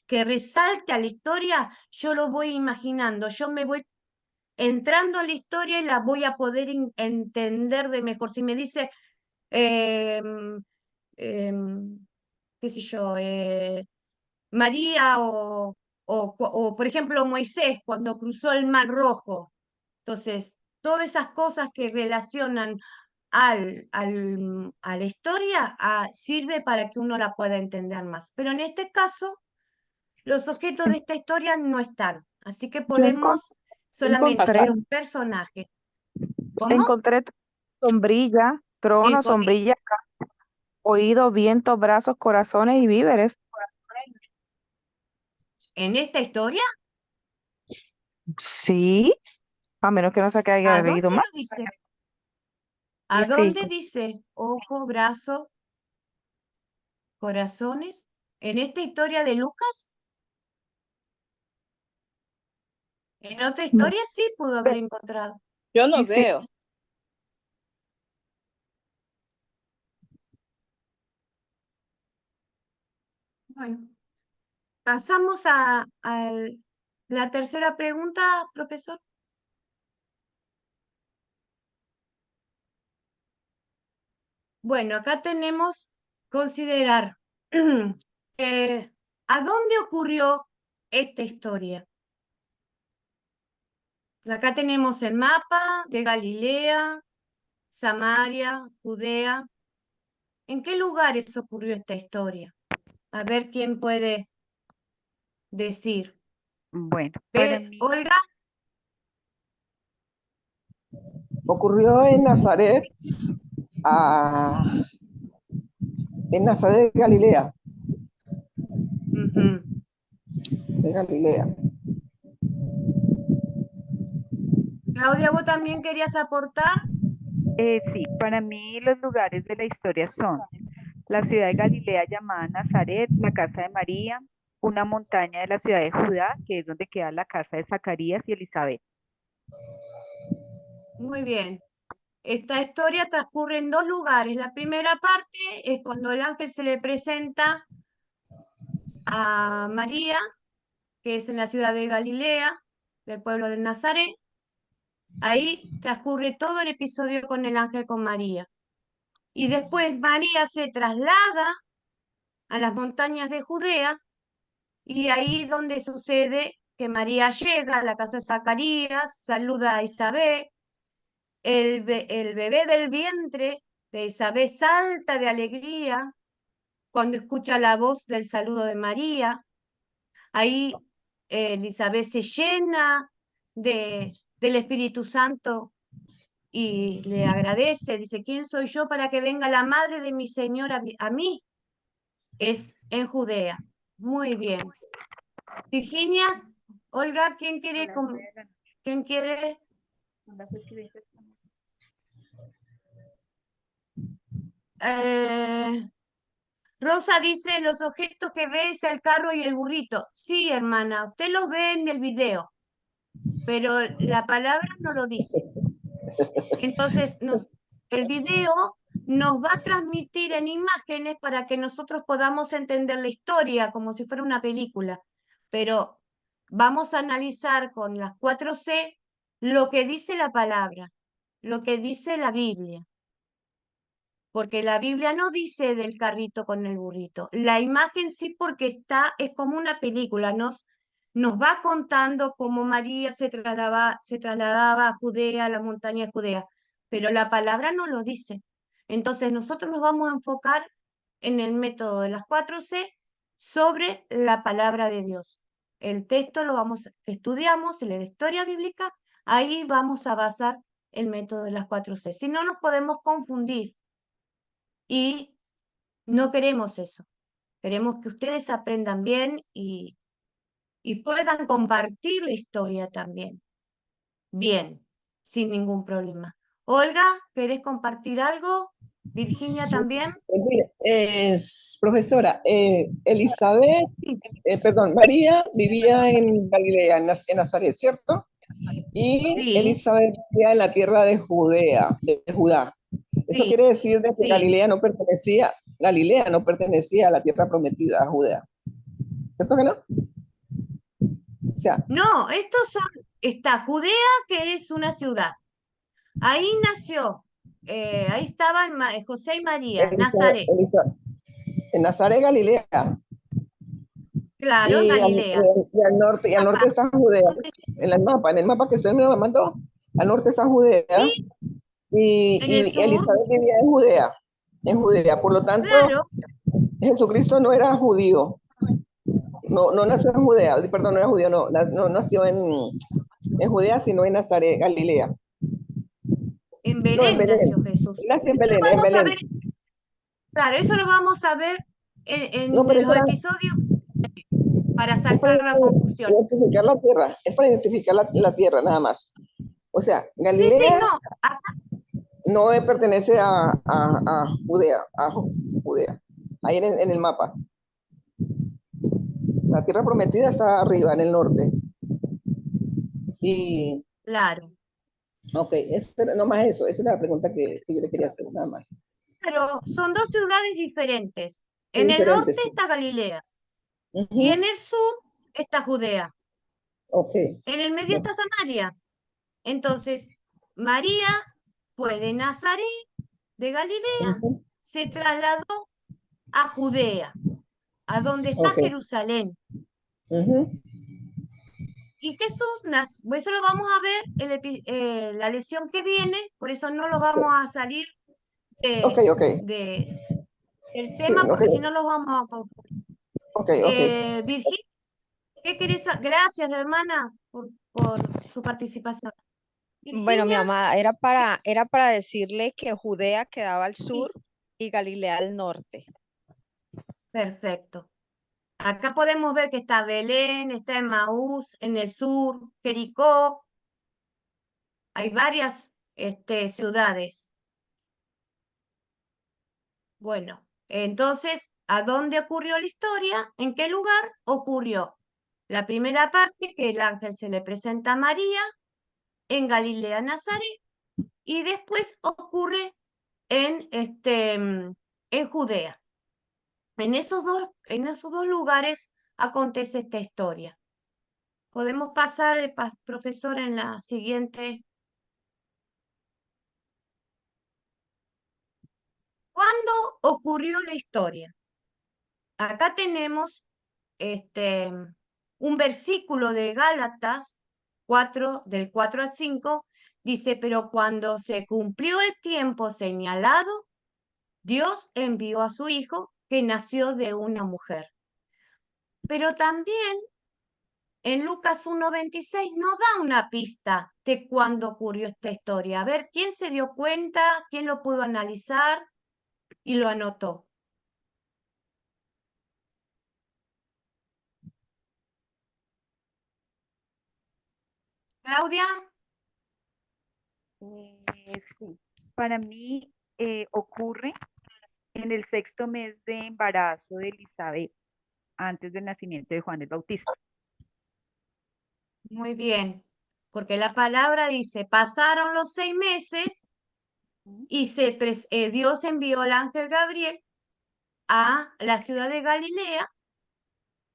que resalte a la historia, yo lo voy imaginando, yo me voy entrando a la historia y la voy a poder entender de mejor. Si me dice, em, qué sé yo, María o, por ejemplo, Moisés cuando cruzó el Mar Rojo. Entonces, todas esas cosas que relacionan a la historia sirve para que uno la pueda entender más. Pero en este caso, los objetos de esta historia no están. Así que Yo podemos solamente encontré, los personajes. ¿Cómo? encontré sombrilla, trono, Enco- sombrilla, oído, viento, brazos, corazones y víveres. En esta historia, Sí, a menos que no se que ¿a haya leído dónde más. lo dice? ¿A Y dónde fijo. dice ojo, brazo, corazones? ¿En esta historia de Lucas? En otra No, historia sí pudo haber encontrado. Yo no y sí, veo. Bueno, Pasamos a la tercera pregunta, profesor. Bueno, acá tenemos considerar ¿a dónde ocurrió esta historia? Acá tenemos el mapa de Galilea, Samaria, Judea. ¿En qué lugares ocurrió esta historia? A ver quién puede decir. Bueno, para mí, Olga. Ocurrió en Nazaret, en Nazaret de Galilea. De Galilea. Claudia, ¿vos también querías aportar? sí, para mí los lugares de la historia son la ciudad de Galilea llamada Nazaret, la casa de María, una montaña de la ciudad de Judá, que es donde queda la casa de Zacarías y Elizabeth. Muy bien. Esta historia transcurre en dos lugares. La primera parte es cuando el ángel se le presenta a María, que es en la ciudad de Galilea, del pueblo de Nazaret. Ahí transcurre todo el episodio con el ángel con María. Y después María se traslada a las montañas de Judea y ahí es donde sucede que María llega a la casa de Zacarías, saluda a Isabel, el bebé del vientre de Isabel salta de alegría cuando escucha la voz del saludo de María. Ahí Elizabeth se llena del Espíritu Santo y le agradece, dice, ¿quién soy yo para que venga la madre de mi Señor a mí? Es en Judea. Muy bien. Virginia, Olga, ¿quién quiere? ¿Quién quiere? Rosa dice, los objetos que ve es el carro y el burrito. Sí, hermana, usted los ve en el video, pero la palabra no lo dice. Entonces, el video nos va a transmitir en imágenes para que nosotros podamos entender la historia como si fuera una película. Pero vamos a analizar con las 4C lo que dice la palabra, lo que dice la Biblia. Porque la Biblia no dice del carrito con el burrito. La imagen sí, porque es como una película, nos va contando cómo María se trasladaba a Judea, a la montaña de Judea, pero la palabra no lo dice. Entonces nosotros nos vamos a enfocar en el método de las 4C sobre la palabra de Dios. El texto que estudiamos, en la historia bíblica, ahí vamos a basar el método de las 4C. Si no, nos podemos confundir. Y no queremos eso. Queremos que ustedes aprendan bien y puedan compartir la historia también. Bien, sin ningún problema. Olga, ¿querés compartir algo? Virginia también. Profesora, Elizabeth, María vivía en Galilea, en Nazaret, ¿cierto? Y Sí. Elizabeth vivía en la tierra de Judea, de Judá. Esto quiere decir que Galilea no pertenecía a la tierra prometida, a Judea. ¿Cierto que no? O sea, no, está Judea, que es una ciudad. Ahí nació, ahí estaban José y María, Nazaret. En Nazaret, Galilea. Claro, en Galilea. Y al norte está Judea. En el mapa que usted me mandó, al norte está Judea. Sí. Y Elizabeth vivía en Judea. Por lo tanto, claro, Jesucristo no era judío. No nació en Judea, perdón, no era judío, no nació en Judea, sino en Nazaret, Galilea. En Belén, nació Jesús. Nació en Belén, Claro, eso lo vamos a ver en los episodios para sacar la confusión. Identificar la tierra, es para identificar la tierra nada más. O sea, Galilea no pertenece a Judea, ahí en el mapa. La tierra prometida está arriba, en el norte. Y... Claro. Ok, no más eso, esa es la pregunta que yo le quería hacer, nada más. Pero son dos ciudades diferentes. En el norte está Galilea Y en el sur está Judea. Ok. En el medio está Samaria. Entonces, María fue de Nazaret, de Galilea, Ujú, se trasladó a Judea, a donde está ok. Jerusalén. Ujú, Y Jesús, eso lo vamos a ver en la lección que viene, por eso no lo vamos sí. a salir Ok, ok. del Sí, tema, ok. porque si no los vamos a confundir. Ok, ok. Virginia, ¿qué querés? Gracias, hermana, por su participación. Bueno, mi Virginia, amada, era para decirle que Judea quedaba al sí, sur y Galilea al norte. perfecto. Acá podemos ver que está Belén, está Emaús en el sur, Jericó, hay varias ciudades. Bueno, entonces, ¿a dónde ocurrió la historia? ¿En qué lugar ocurrió? La primera parte, que el ángel se le presenta a María en Galilea, Nazaret, y después ocurre en Judea. En esos dos lugares acontece esta historia. Podemos pasar, profesor, en la siguiente. ¿Cuándo ocurrió la historia? Acá tenemos un versículo de Gálatas 4, del 4 al 5, dice, pero cuando se cumplió el tiempo señalado, Dios envió a su hijo que nació de una mujer. Pero también en Lucas 1:26 nos da una pista de cuándo ocurrió esta historia. A ver, ¿quién se dio cuenta? ¿Quién lo pudo analizar y lo anotó? Claudia, Sí, para mí ocurre en el 6.º mes de embarazo de Elizabeth, antes del nacimiento de Juan el Bautista. muy bien, porque la palabra dice, pasaron los 6 meses y Dios envió al ángel Gabriel a la ciudad de Galilea,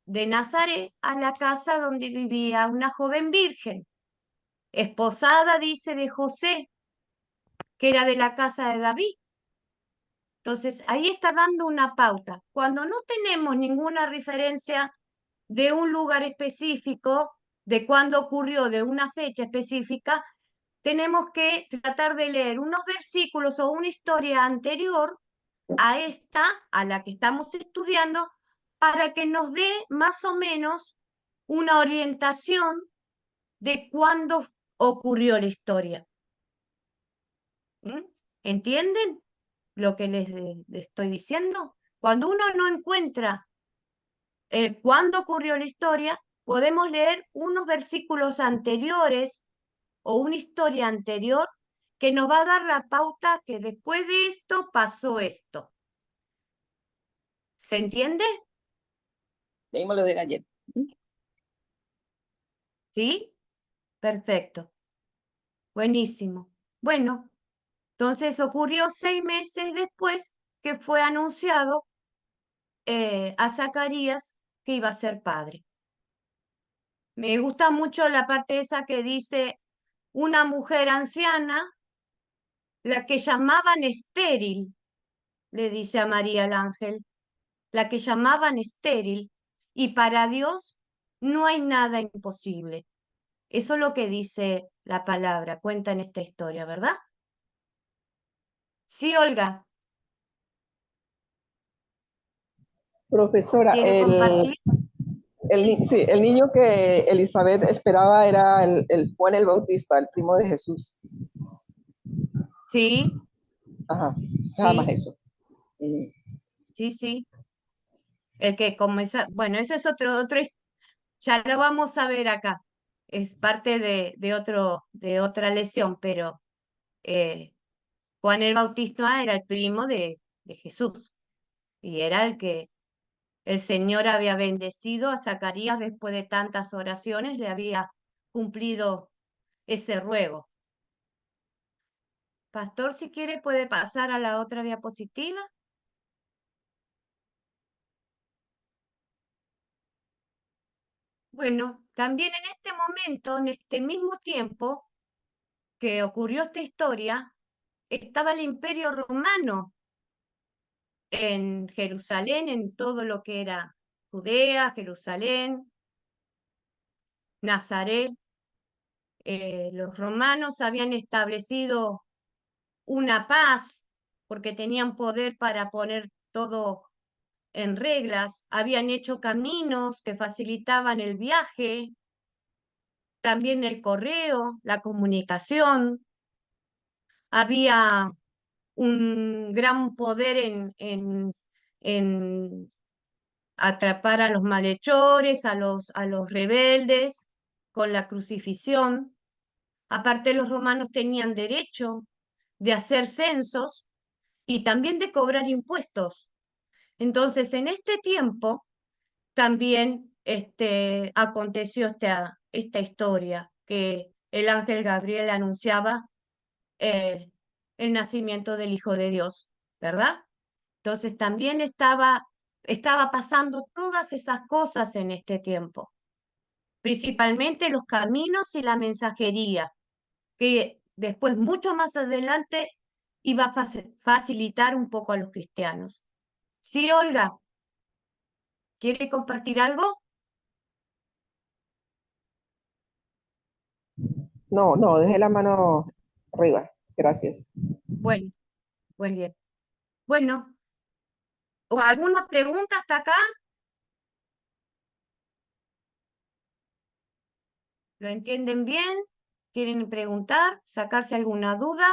de Nazaret, a la casa donde vivía una joven virgen, esposada, dice, de José, que era de la casa de David. Entonces, ahí está dando una pauta. Cuando no tenemos ninguna referencia de un lugar específico, de cuándo ocurrió, de una fecha específica, tenemos que tratar de leer unos versículos o una historia anterior a esta, a la que estamos estudiando, para que nos dé más o menos una orientación de cuándo ocurrió la historia. ¿Mm? ¿Entienden lo que les estoy diciendo? Cuando uno no encuentra cuándo ocurrió la historia, podemos leer unos versículos anteriores o una historia anterior que nos va a dar la pauta que después de esto pasó esto. ¿Se entiende? Tenemos lo de galleta. ¿Sí? Perfecto. Buenísimo. Bueno, entonces ocurrió 6 meses después que fue anunciado a Zacarías que iba a ser padre. Me gusta mucho la parte esa que dice una mujer anciana, la que llamaban estéril, le dice a María el ángel, la que llamaban estéril, y para Dios no hay nada imposible. Eso es lo que dice la palabra, cuenta en esta historia, ¿verdad? Sí, Olga, Profesora, ¿quiere compartir? sí, el niño que Elizabeth esperaba era el Juan el Bautista, el primo de Jesús. Sí, Ajá, nada más sí, eso. Mm, sí, sí. El que bueno, eso es otro, ya lo vamos a ver acá. Es parte de otra lección, pero Juan el Bautista era el primo de Jesús y era el que el Señor había bendecido a Zacarías después de tantas oraciones, le había cumplido ese ruego. Pastor, si quiere, puede pasar a la otra diapositiva. Bueno, también en este momento, en este mismo tiempo que ocurrió esta historia, estaba el Imperio Romano en Jerusalén, en todo lo que era Judea, Jerusalén, Nazaret. Los romanos habían establecido una paz porque tenían poder para poner todo en reglas, habían hecho caminos que facilitaban el viaje, también el correo, la comunicación, había un gran poder en atrapar a los malhechores, a los rebeldes, con la crucifixión. Aparte, los romanos tenían derecho de hacer censos y también de cobrar impuestos. Entonces, en este tiempo también aconteció esta historia que el ángel Gabriel anunciaba eh, el nacimiento del Hijo de Dios, ¿verdad? Entonces también estaba pasando todas esas cosas en este tiempo, principalmente los caminos y la mensajería, que después, mucho más adelante, iba a facilitar un poco a los cristianos. Sí, Olga, ¿quiere compartir algo? No, no, dejé la mano arriba. Gracias. Bueno, muy bien. Bueno, ¿o alguna pregunta hasta acá? ¿Lo entienden bien? ¿Quieren preguntar? ¿Sacarse alguna duda?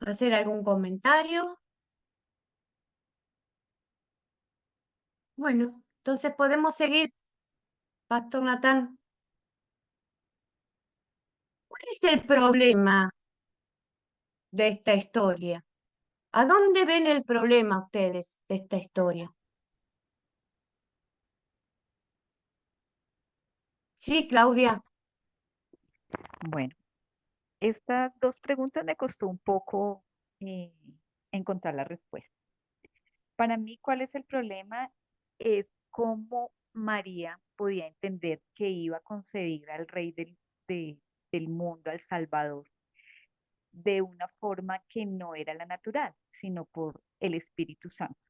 ¿Hacer algún comentario? Bueno, entonces podemos seguir, Pastor Natán. ¿Cuál es el problema de esta historia? ¿A dónde ven el problema ustedes de esta historia? Sí, Claudia. Bueno, estas dos preguntas me costó un poco eh, encontrar la respuesta. Para mí, ¿cuál es el problema? Es cómo María podía entender que iba a concebir al Rey del mundo, al Salvador, de una forma que no era la natural, sino por el Espíritu Santo.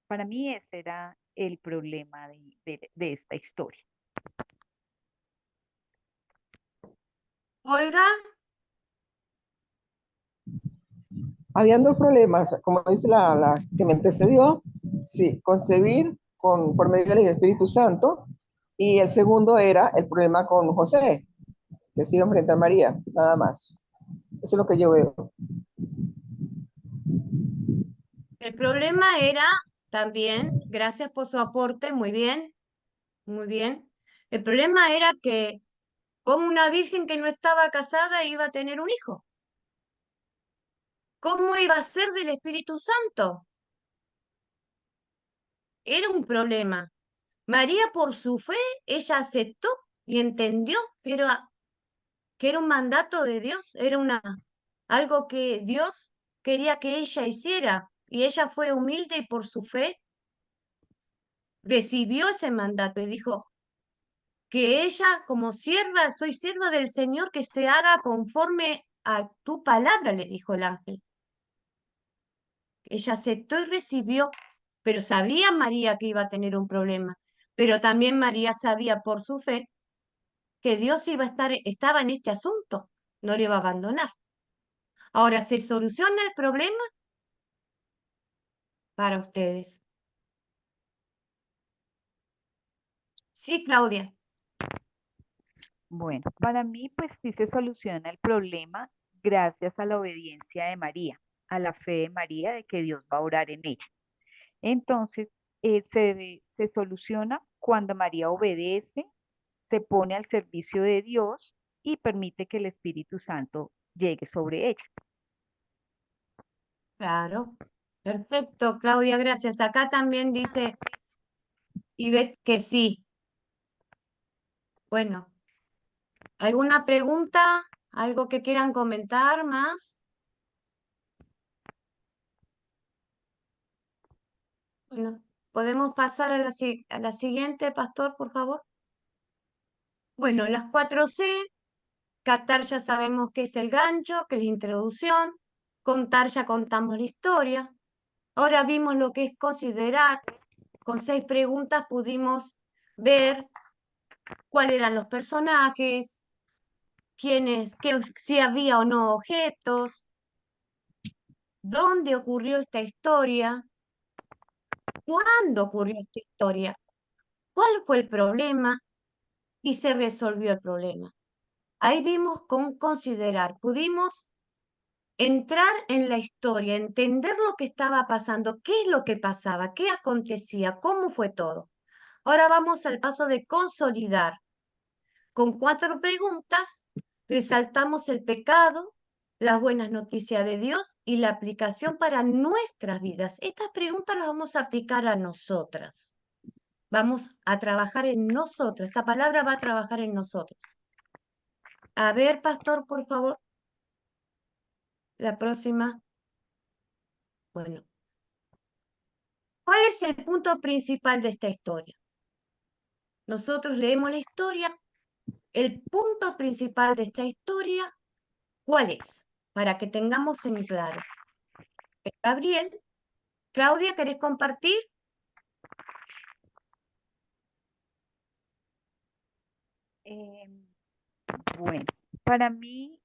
Para mí ese era el problema de esta historia. Olga. Habían dos problemas, como dice la que me antecedió, sí, concebir por medio del Espíritu Santo, y el segundo era el problema con José, que se iba a enfrentar a María, nada más. Eso es lo que yo veo. El problema era también, gracias por su aporte, muy bien, muy bien. El problema era que como una virgen que no estaba casada iba a tener un hijo. ¿Cómo iba a ser del Espíritu Santo? Era un problema. María, por su fe, ella aceptó y entendió que era un mandato de Dios, era algo que Dios quería que ella hiciera. Y ella fue humilde y por su fe recibió ese mandato y dijo que ella, como sierva, soy sierva del Señor, que se haga conforme a tu palabra, le dijo el ángel. Ella aceptó y recibió, pero sabía María que iba a tener un problema. Pero también María sabía por su fe que Dios estaba en este asunto, no le iba a abandonar. Ahora, ¿se soluciona el problema? Para ustedes. Sí, Claudia. Bueno, para mí pues sí se soluciona el problema gracias a la obediencia de María, a la fe de María de que Dios va a orar en ella. Entonces, se soluciona cuando María obedece, se pone al servicio de Dios y permite que el Espíritu Santo llegue sobre ella. Claro. Perfecto, Claudia, gracias. Acá también dice Ivette que sí. Bueno, ¿alguna pregunta? ¿Algo que quieran comentar más? Bueno, ¿Podemos pasar a a la siguiente, pastor, por favor? Bueno, las 4C, captar ya sabemos qué es el gancho, que es la introducción, contar ya contamos la historia. Ahora vimos lo que es considerar. Con 6 preguntas pudimos ver cuáles eran los personajes, si había o no objetos, dónde ocurrió esta historia, cuándo ocurrió esta historia, cuál fue el problema y se resolvió el problema. Ahí vimos con considerar, pudimos entrar en la historia, entender lo que estaba pasando, qué es lo que pasaba, qué acontecía, cómo fue todo. Ahora vamos al paso de consolidar. Con 4 preguntas resaltamos el pecado, las buenas noticias de Dios y la aplicación para nuestras vidas. Estas preguntas las vamos a aplicar a nosotras. Vamos a trabajar en nosotros. Esta palabra va a trabajar en nosotros. A ver, pastor, por favor. La próxima. Bueno. ¿Cuál es el punto principal de esta historia? Nosotros leemos la historia. El punto principal de esta historia, ¿cuál es? Para que tengamos en claro. Gabriel, Claudia, ¿querés compartir? Bueno, para mí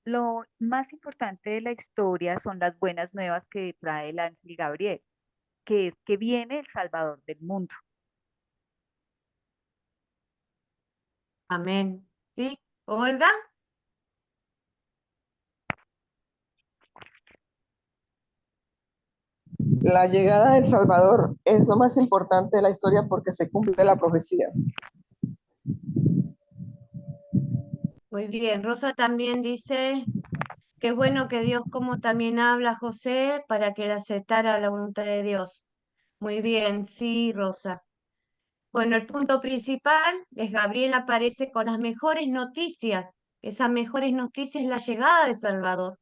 lo más importante de la historia son las buenas nuevas que trae el ángel Gabriel, que es que viene el Salvador del mundo. Amén. ¿Sí? Olga. La llegada del Salvador es lo más importante de la historia porque se cumple la profecía. Muy bien. Rosa también dice, qué bueno que Dios como también habla a José para que le aceptara la voluntad de Dios. Muy bien, sí, Rosa. Bueno, el punto principal es Gabriel aparece con las mejores noticias. Esas mejores noticias es la llegada de Salvador.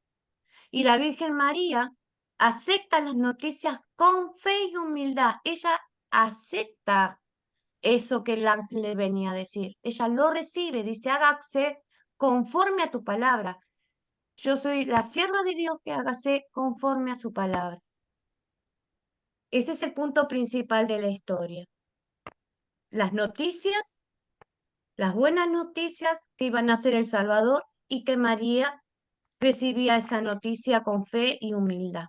Y la Virgen María acepta las noticias con fe y humildad. Ella acepta eso que el ángel le venía a decir. Ella lo recibe, dice, hágase conforme a tu palabra. Yo soy la sierva de Dios, que hágase conforme a su palabra. Ese es el punto principal de la historia. Las noticias, las buenas noticias que iban a ser el Salvador y que María recibía esa noticia con fe y humildad.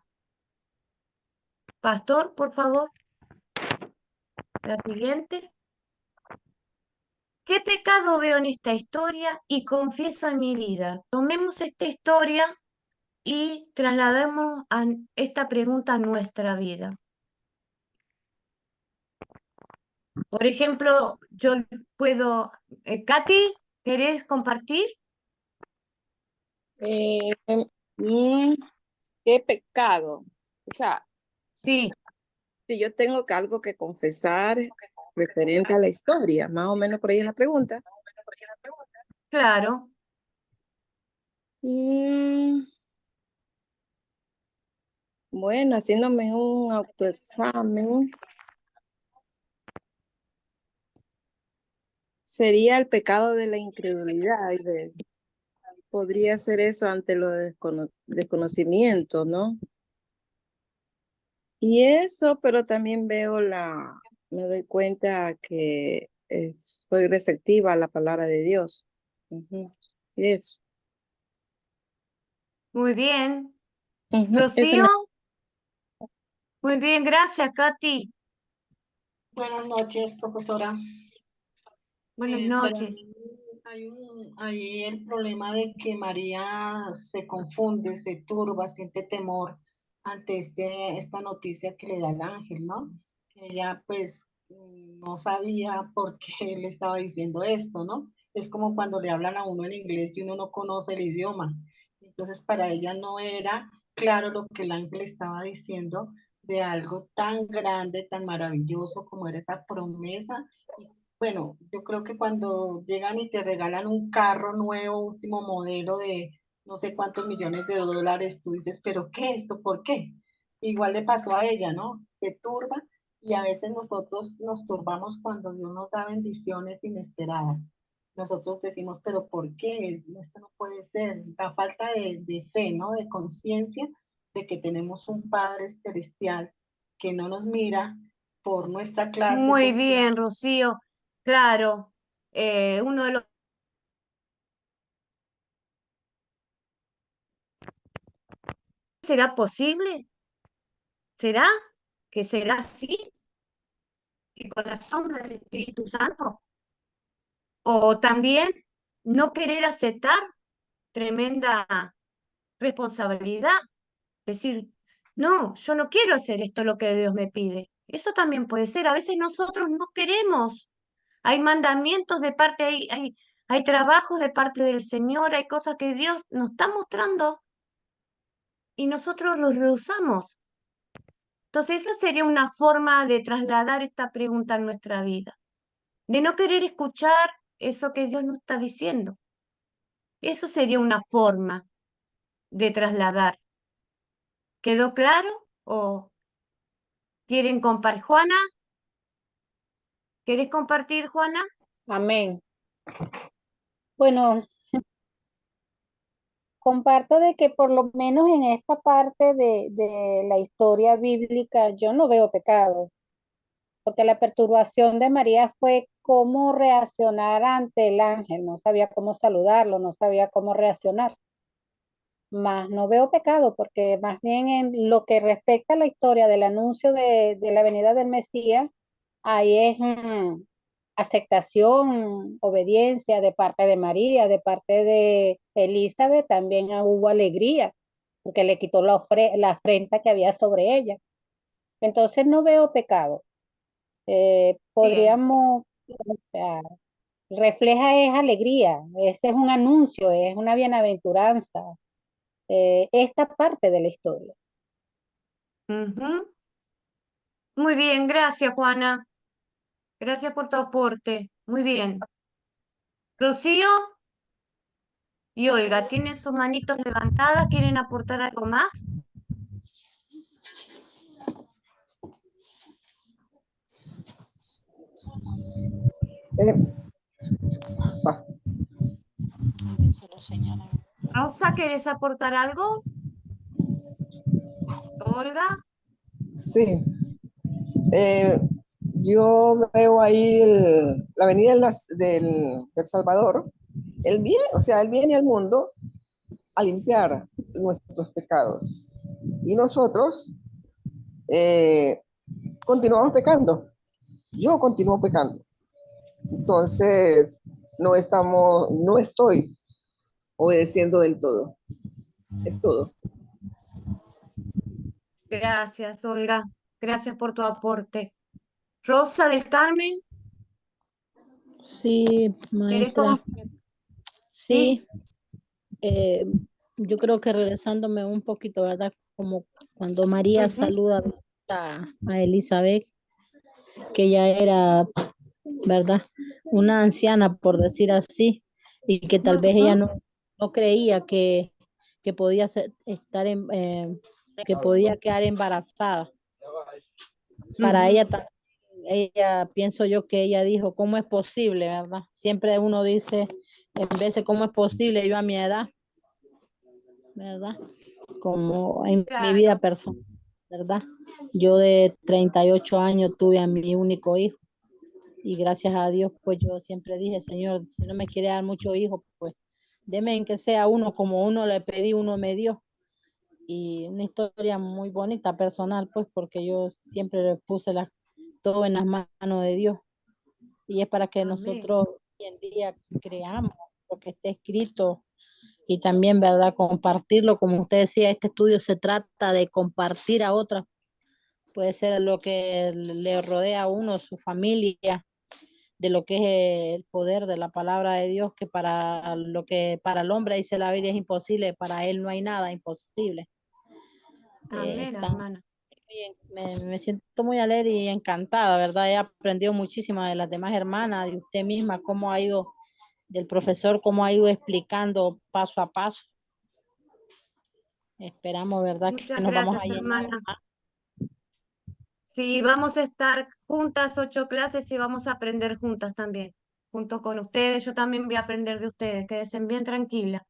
Pastor, por favor. La siguiente. ¿Qué pecado veo en esta historia y confieso en mi vida? Tomemos esta historia y traslademos esta pregunta a nuestra vida. Por ejemplo, yo puedo... Katy, ¿querés compartir? ¿Qué pecado? O sea, Sí, si yo tengo algo que confesar referente a la historia, más o menos por ahí es la pregunta. claro. Bueno, haciéndome un autoexamen, sería el pecado de la incredulidad. Podría ser eso ante los desconocimientos, ¿no? Y eso, pero también me doy cuenta que soy receptiva a la palabra de Dios. Y eso. Muy bien. Eso Rocío. Muy bien, gracias, Katy. Buenas noches, profesora. Buenas Para noches. mí hay el problema de que María se confunde, se turba, siente temor ante esta noticia que le da el ángel, ¿no? Ella pues no sabía por qué le estaba diciendo esto, ¿no? Es como cuando le hablan a uno en inglés y uno no conoce el idioma. Entonces para ella no era claro lo que el ángel estaba diciendo de algo tan grande, tan maravilloso como era esa promesa. Y bueno, yo creo que cuando llegan y te regalan un carro nuevo, último modelo de no sé cuántos millones de dólares, tú dices, pero ¿qué esto? ¿Por qué? Igual le pasó a ella, ¿no? Se turba y a veces nosotros nos turbamos cuando Dios nos da bendiciones inesperadas. Nosotros decimos, pero ¿por qué? Esto no puede ser. La falta de fe, ¿no? De conciencia de que tenemos un Padre Celestial que no nos mira por nuestra clase Muy social. bien, Rocío. Claro, uno de los... ¿Será posible? ¿Será que será así? ¿Y con la sombra del Espíritu Santo? O también no querer aceptar tremenda responsabilidad. Decir, no, yo no quiero hacer esto lo que Dios me pide. Eso también puede ser. A veces nosotros no queremos. Hay mandamientos de parte, hay trabajos de parte del Señor, hay cosas que Dios nos está mostrando y nosotros los rehusamos. Entonces, esa sería una forma de trasladar esta pregunta en nuestra vida, de no querer escuchar eso que Dios nos está diciendo. Eso sería una forma de trasladar. ¿Quedó claro? ¿O quieren compartir? Juana, ¿querés compartir, Juana? Amén. Bueno, comparto de que por lo menos en esta parte de la historia bíblica yo no veo pecado, porque la perturbación de María fue cómo reaccionar ante el ángel, no sabía cómo saludarlo, no sabía cómo reaccionar. Más no veo pecado, porque más bien en lo que respecta a la historia del anuncio de la venida del Mesías, ahí es aceptación, obediencia de parte de María, de parte de Elizabeth, también hubo alegría, porque le quitó la afrenta que había sobre ella. Entonces no veo pecado. Bien, Podríamos, o sea, refleja es alegría, este es un anuncio, es una bienaventuranza, esta parte de la historia. ujú. Muy bien, gracias, Juana. Gracias por tu aporte. Muy bien. Rocío y Olga, ¿tienen sus manitos levantadas? ¿Quieren aportar algo más? Eh, basta. Rosa, ¿querés aportar algo? Olga, Sí, eh, yo veo ahí la venida del Salvador. Él viene, o sea, él viene al mundo a limpiar nuestros pecados. Y nosotros eh, continuamos pecando. Yo continúo pecando. Entonces, no estoy obedeciendo del todo. Es todo. gracias, Olga. Gracias por tu aporte. Rosa del Carmen, Sí, ¿querés maestra, Sí, sí, eh, yo creo que regresándome un poquito, ¿verdad? Como cuando María ujú, saluda a Elizabeth, que ella era, ¿verdad? Una anciana, por decir así, y que tal vez ella ujú, no creía que podía que podía quedar embarazada. Para ujú. ella, pienso yo que ella dijo, ¿cómo es posible, verdad? Siempre uno dice, en vez de cómo es posible yo a mi edad, ¿verdad? Como en mi vida Claro, personal, ¿verdad? Yo de 38 años tuve a mi único hijo y gracias a Dios, pues yo siempre dije, Señor, si no me quiere dar muchos hijos, pues deme en que sea uno como uno le pedí, uno me dio. Y una historia muy bonita, personal, pues porque yo siempre le puse todo en las manos de Dios. Y es para que amén. nosotros hoy en día creamos lo que está escrito y también, ¿verdad? Compartirlo, como usted decía, este estudio se trata de compartir a otras, puede ser lo que le rodea a uno, su familia, de lo que es el poder de la palabra de Dios, que para lo que para el hombre dice la Biblia es imposible, para él no hay nada imposible. Amén, Está hermana. me siento muy alegre y encantada, ¿verdad? He aprendido muchísimo de las demás hermanas, de usted misma, cómo ha ido, del profesor, cómo ha ido explicando paso a paso. Esperamos, ¿verdad? Que Muchas nos vamos a gracias, llenar hermana. Sí, vamos a estar juntas 8 clases y vamos a aprender juntas también, junto con ustedes. Yo también voy a aprender de ustedes, quédense bien tranquilas.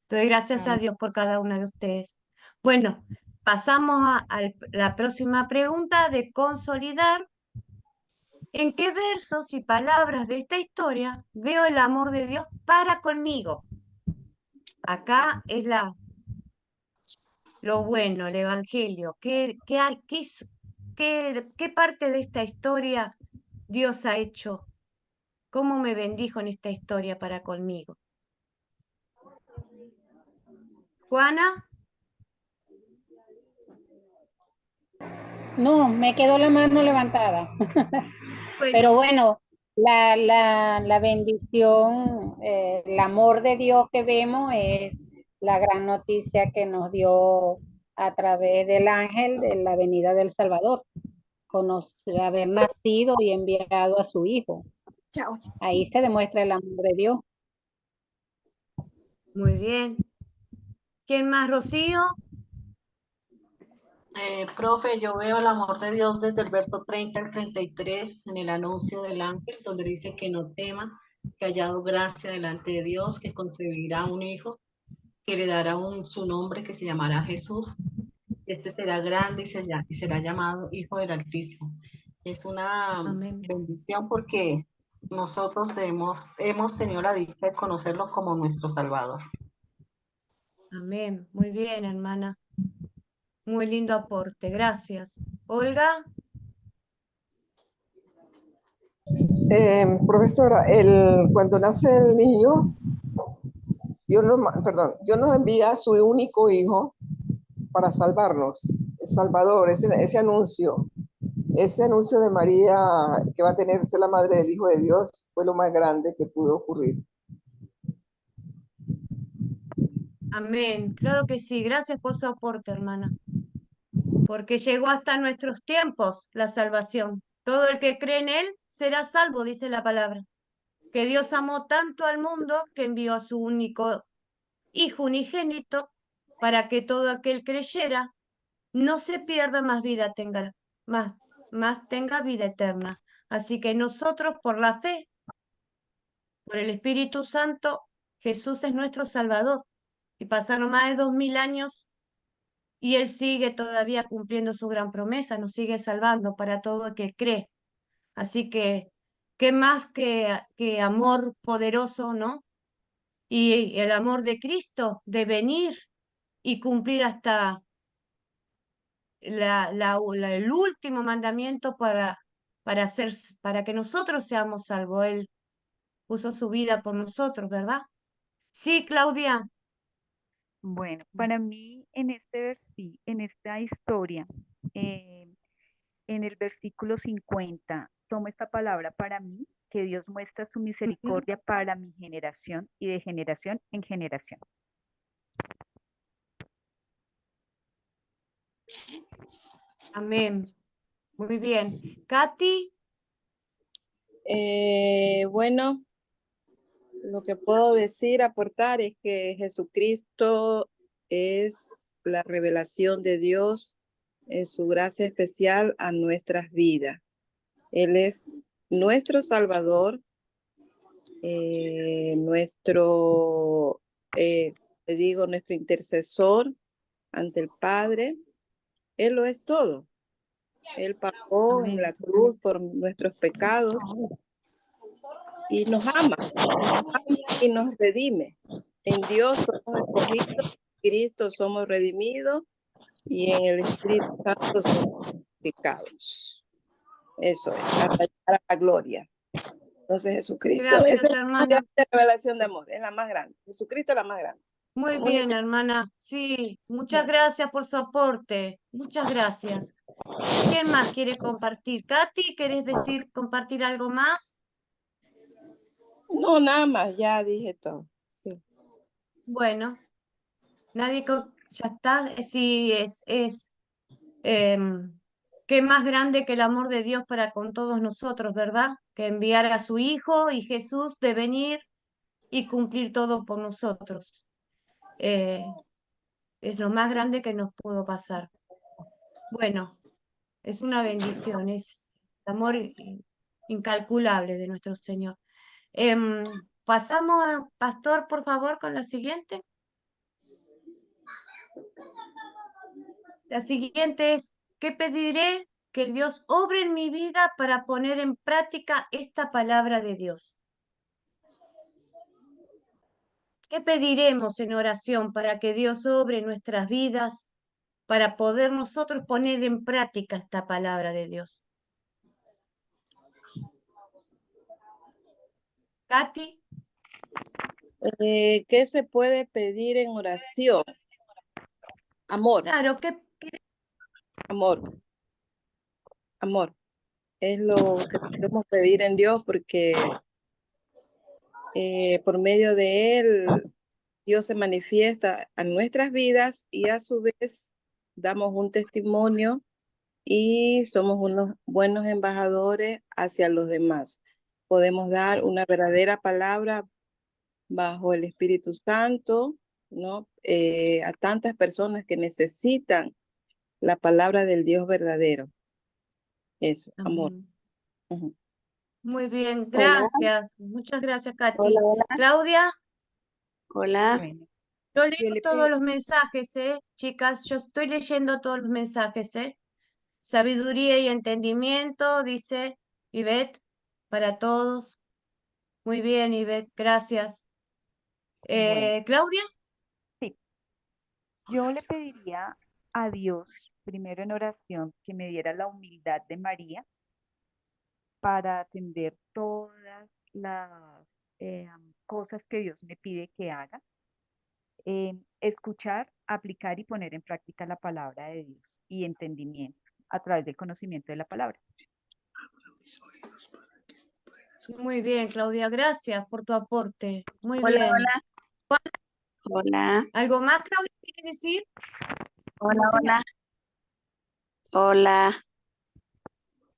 Doy gracias a Amén. Dios por cada una de ustedes. Bueno, pasamos a la próxima pregunta de consolidar. ¿En qué versos y palabras de esta historia veo el amor de Dios para conmigo? Acá es lo bueno, el Evangelio. ¿Qué parte de esta historia Dios ha hecho? ¿Cómo me bendijo en esta historia para conmigo? Juana, No, me quedó la mano levantada. Pero bueno, bueno, la bendición, el amor de Dios que vemos es la gran noticia que nos dio a través del ángel de la venida del Salvador, haber nacido y enviado a su Hijo. Ahí se demuestra el amor de Dios. muy bien. ¿Quién más, Rocío? Profe, yo veo el amor de Dios desde el verso 30 al 33 en el anuncio del ángel, donde dice que no tema, que ha hallado gracia delante de Dios, que concebirá un hijo, que le dará su nombre que se llamará Jesús. Este será grande y será llamado Hijo del Altísimo. Es una Amén. bendición porque nosotros hemos tenido la dicha de conocerlo como nuestro Salvador. Amén. Muy bien, hermana. Muy lindo aporte. Gracias. Olga. Profesora, cuando nace el niño, Dios nos envía a su único hijo para salvarnos, el Salvador, ese anuncio de María que va a tener ser la madre del Hijo de Dios fue lo más grande que pudo ocurrir. Amén. Claro que sí. Gracias por su aporte, hermana. Porque llegó hasta nuestros tiempos la salvación. Todo el que cree en Él será salvo, dice la palabra. Que Dios amó tanto al mundo que envió a su único Hijo unigénito para que todo aquel creyera no se pierda, más vida tenga, más tenga vida eterna. Así que nosotros, por la fe, por el Espíritu Santo, Jesús es nuestro Salvador. Y pasaron más de 2000 años y Él sigue todavía cumpliendo su gran promesa, nos sigue salvando para todo el que cree. Así que, ¿qué más que amor poderoso, no? Y el amor de Cristo, de venir y cumplir hasta el último mandamiento para que nosotros seamos salvos. Él puso su vida por nosotros, ¿verdad? Sí, Claudia. Bueno, para mí en esta historia, eh, en el versículo 50, tomo esta palabra para mí, que Dios muestra su misericordia para mi generación y de generación en generación. Amén. Muy bien. Katy. Bueno, lo que puedo decir, aportar es que Jesucristo es la revelación de Dios en su gracia especial a nuestras vidas. Él es nuestro Salvador, nuestro intercesor ante el Padre. Él lo es todo. Él pagó en la cruz por nuestros pecados y nos ama y nos redime. En Dios somos escogidos, en Cristo somos redimidos y en el Espíritu Santo somos santificados. Eso es, hasta llegar a la gloria. Entonces Jesucristo es Gracias, la más hermana. grande revelación de amor, es la más grande. Jesucristo es la más grande. Muy bien, hermana. Sí, muchas gracias por su aporte. Muchas gracias. ¿Quién más quiere compartir? Katy, ¿querés compartir algo más? No, nada más, ya dije todo. Sí. Bueno, ya está. Sí, qué más grande que el amor de Dios para con todos nosotros, ¿verdad? Que enviar a su Hijo y Jesús de venir y cumplir todo por nosotros. Es lo más grande que nos pudo pasar. Bueno, Es una bendición, es amor incalculable de nuestro Señor. Pasamos a Pastor, por favor, con la siguiente. La siguiente es, ¿qué pediré? Que Dios obre en mi vida para poner en práctica esta palabra de Dios. ¿Qué pediremos en oración para que Dios obre en nuestras vidas, para poder nosotros poner en práctica esta palabra de Dios? Katy. ¿Qué se puede pedir en oración? Amor. Claro, amor. Amor. Es lo que podemos pedir en Dios porque por medio de Él, Dios se manifiesta a nuestras vidas y a su vez damos un testimonio y somos unos buenos embajadores hacia los demás. Podemos dar una verdadera palabra bajo el Espíritu Santo, ¿no? A tantas personas que necesitan la palabra del Dios verdadero. Eso, amor. Amén. Muy bien, Hola. gracias. Muchas gracias, Katy. Hola, hola. Claudia. Hola. Yo leo todos los mensajes, chicas. Yo estoy leyendo todos los mensajes, Sabiduría y entendimiento, dice Ivette, para todos. Muy bien, Ivette, gracias. Bueno, Claudia. sí. Yo le pediría a Dios, primero en oración, que me diera la humildad de María para atender todas las cosas que Dios me pide que haga. Escuchar, aplicar y poner en práctica la palabra de Dios y entendimiento a través del conocimiento de la palabra. Muy bien, Claudia, gracias por tu aporte. Muy Hola, bien. hola. Hola. ¿Algo más, Claudia, quiere decir? Hola, hola. Hola.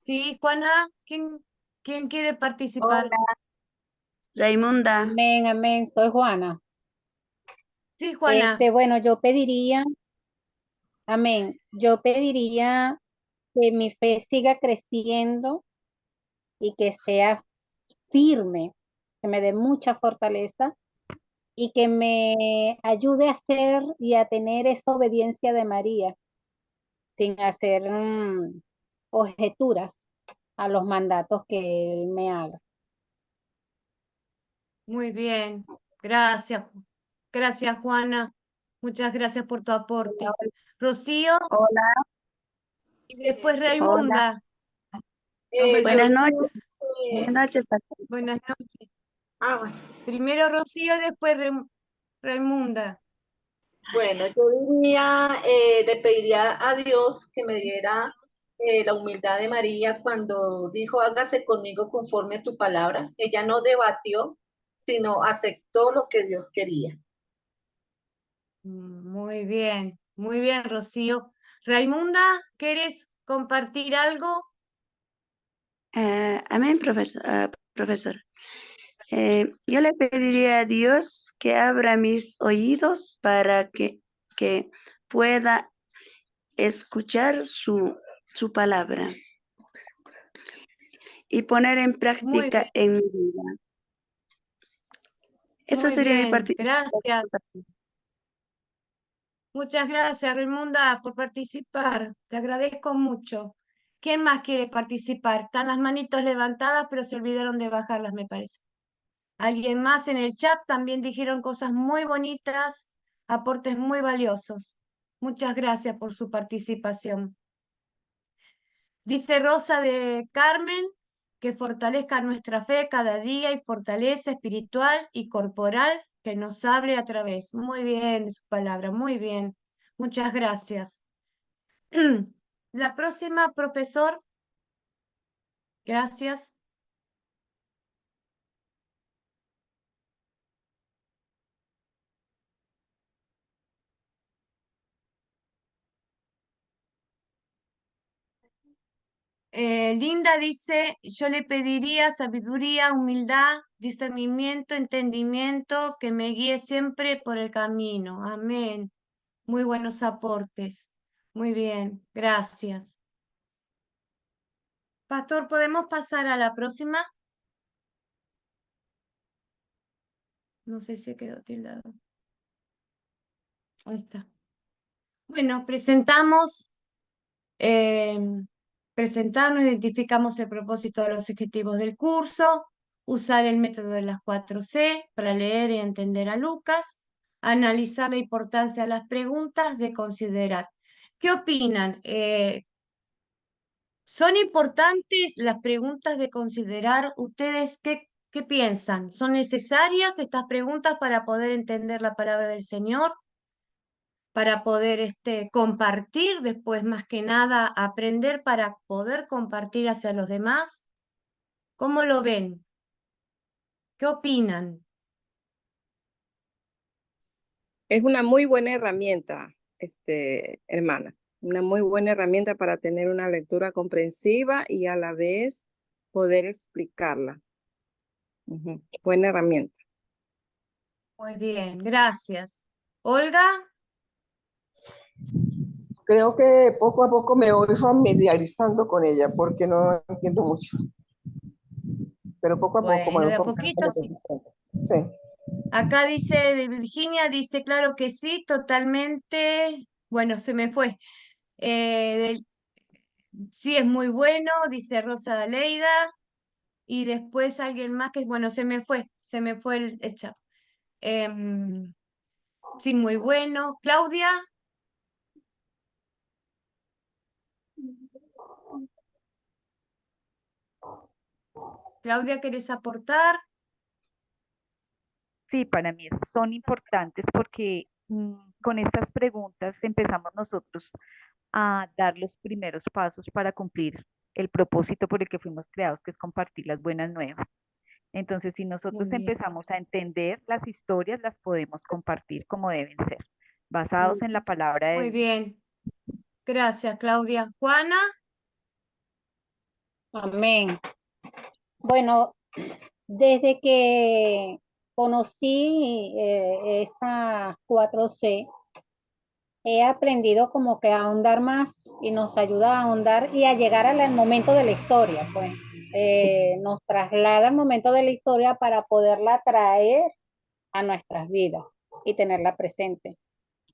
Sí, Juana, ¿quién quiere participar? Hola. Raimunda. Amén, amén. Soy Juana. Sí, Juana. Bueno, yo pediría, amén, yo pediría que mi fe siga creciendo y que sea firme, que me dé mucha fortaleza y que me ayude a hacer y a tener esa obediencia de María sin hacer objeturas a los mandatos que Él me haga. Muy bien, gracias. Gracias, Juana. Muchas gracias por tu aporte. Rocío. Hola. Y después Hola. Raimunda. Buenas noches. Buenas noches, pastor. Buenas noches. Bueno. Primero Rocío y después Raimunda. Bueno, yo diría, le pediría a Dios que me diera la humildad de María cuando dijo, hágase conmigo conforme a tu palabra. Ella no debatió, sino aceptó lo que Dios quería. Muy bien, Rocío. Raimunda, ¿quieres compartir algo? Amén, profesor. Yo le pediría a Dios que abra mis oídos para que pueda escuchar su palabra y poner en práctica en mi vida. Eso Muy sería mi bien, participación. gracias. Muchas gracias, Raimunda, por participar. Te agradezco mucho. ¿Quién más quiere participar? Están las manitos levantadas, pero se olvidaron de bajarlas, me parece. ¿Alguien más en el chat? También dijeron cosas muy bonitas, aportes muy valiosos. Muchas gracias por su participación. Dice Rosa de Carmen, que fortalezca nuestra fe cada día y fortaleza espiritual y corporal que nos hable a través. Muy bien, su palabra, muy bien. Muchas gracias. La próxima, profesor. Gracias. Linda dice, yo le pediría sabiduría, humildad, discernimiento, entendimiento, que me guíe siempre por el camino. Amén. Muy buenos aportes. Muy bien, gracias. Pastor, ¿podemos pasar a la próxima? No sé si quedó tildado. Ahí está. Bueno, presentamos, identificamos el propósito de los objetivos del curso, usar el método de las 4C para leer y entender a Lucas, analizar la importancia de las preguntas, de considerar. ¿Qué opinan? ¿Son importantes las preguntas de considerar? ¿Ustedes qué piensan? ¿Son necesarias estas preguntas para poder entender la palabra del Señor? Para poder compartir después, más que nada, aprender para poder compartir hacia los demás. ¿Cómo lo ven? ¿Qué opinan? Es una muy buena herramienta, hermana. Una muy buena herramienta para tener una lectura comprensiva y a la vez poder explicarla. Buena herramienta. Muy bien, gracias. Olga. Creo que poco a poco me voy familiarizando con ella porque no entiendo mucho. Pero poco a poco me Bueno, voy de a comprando poquito sí. Sí. Acá dice de Virginia, dice claro que sí, totalmente. Bueno, se me fue. Sí, es muy bueno, dice Rosa Leida. Y después alguien más que, bueno, se me fue el chat. Sí, muy bueno. Claudia. Claudia, ¿querés aportar? Sí, para mí son importantes porque con estas preguntas empezamos nosotros a dar los primeros pasos para cumplir el propósito por el que fuimos creados, que es compartir las buenas nuevas. Entonces, si nosotros Muy bien. empezamos a entender las historias, las podemos compartir como deben ser, basados en la palabra de Muy Dios. bien. Gracias, Claudia. Juana. Amén. Bueno, desde que conocí esas 4C, he aprendido como que a ahondar más y nos ayuda a ahondar y a llegar al momento de la historia, pues. Nos traslada al momento de la historia para poderla traer a nuestras vidas y tenerla presente.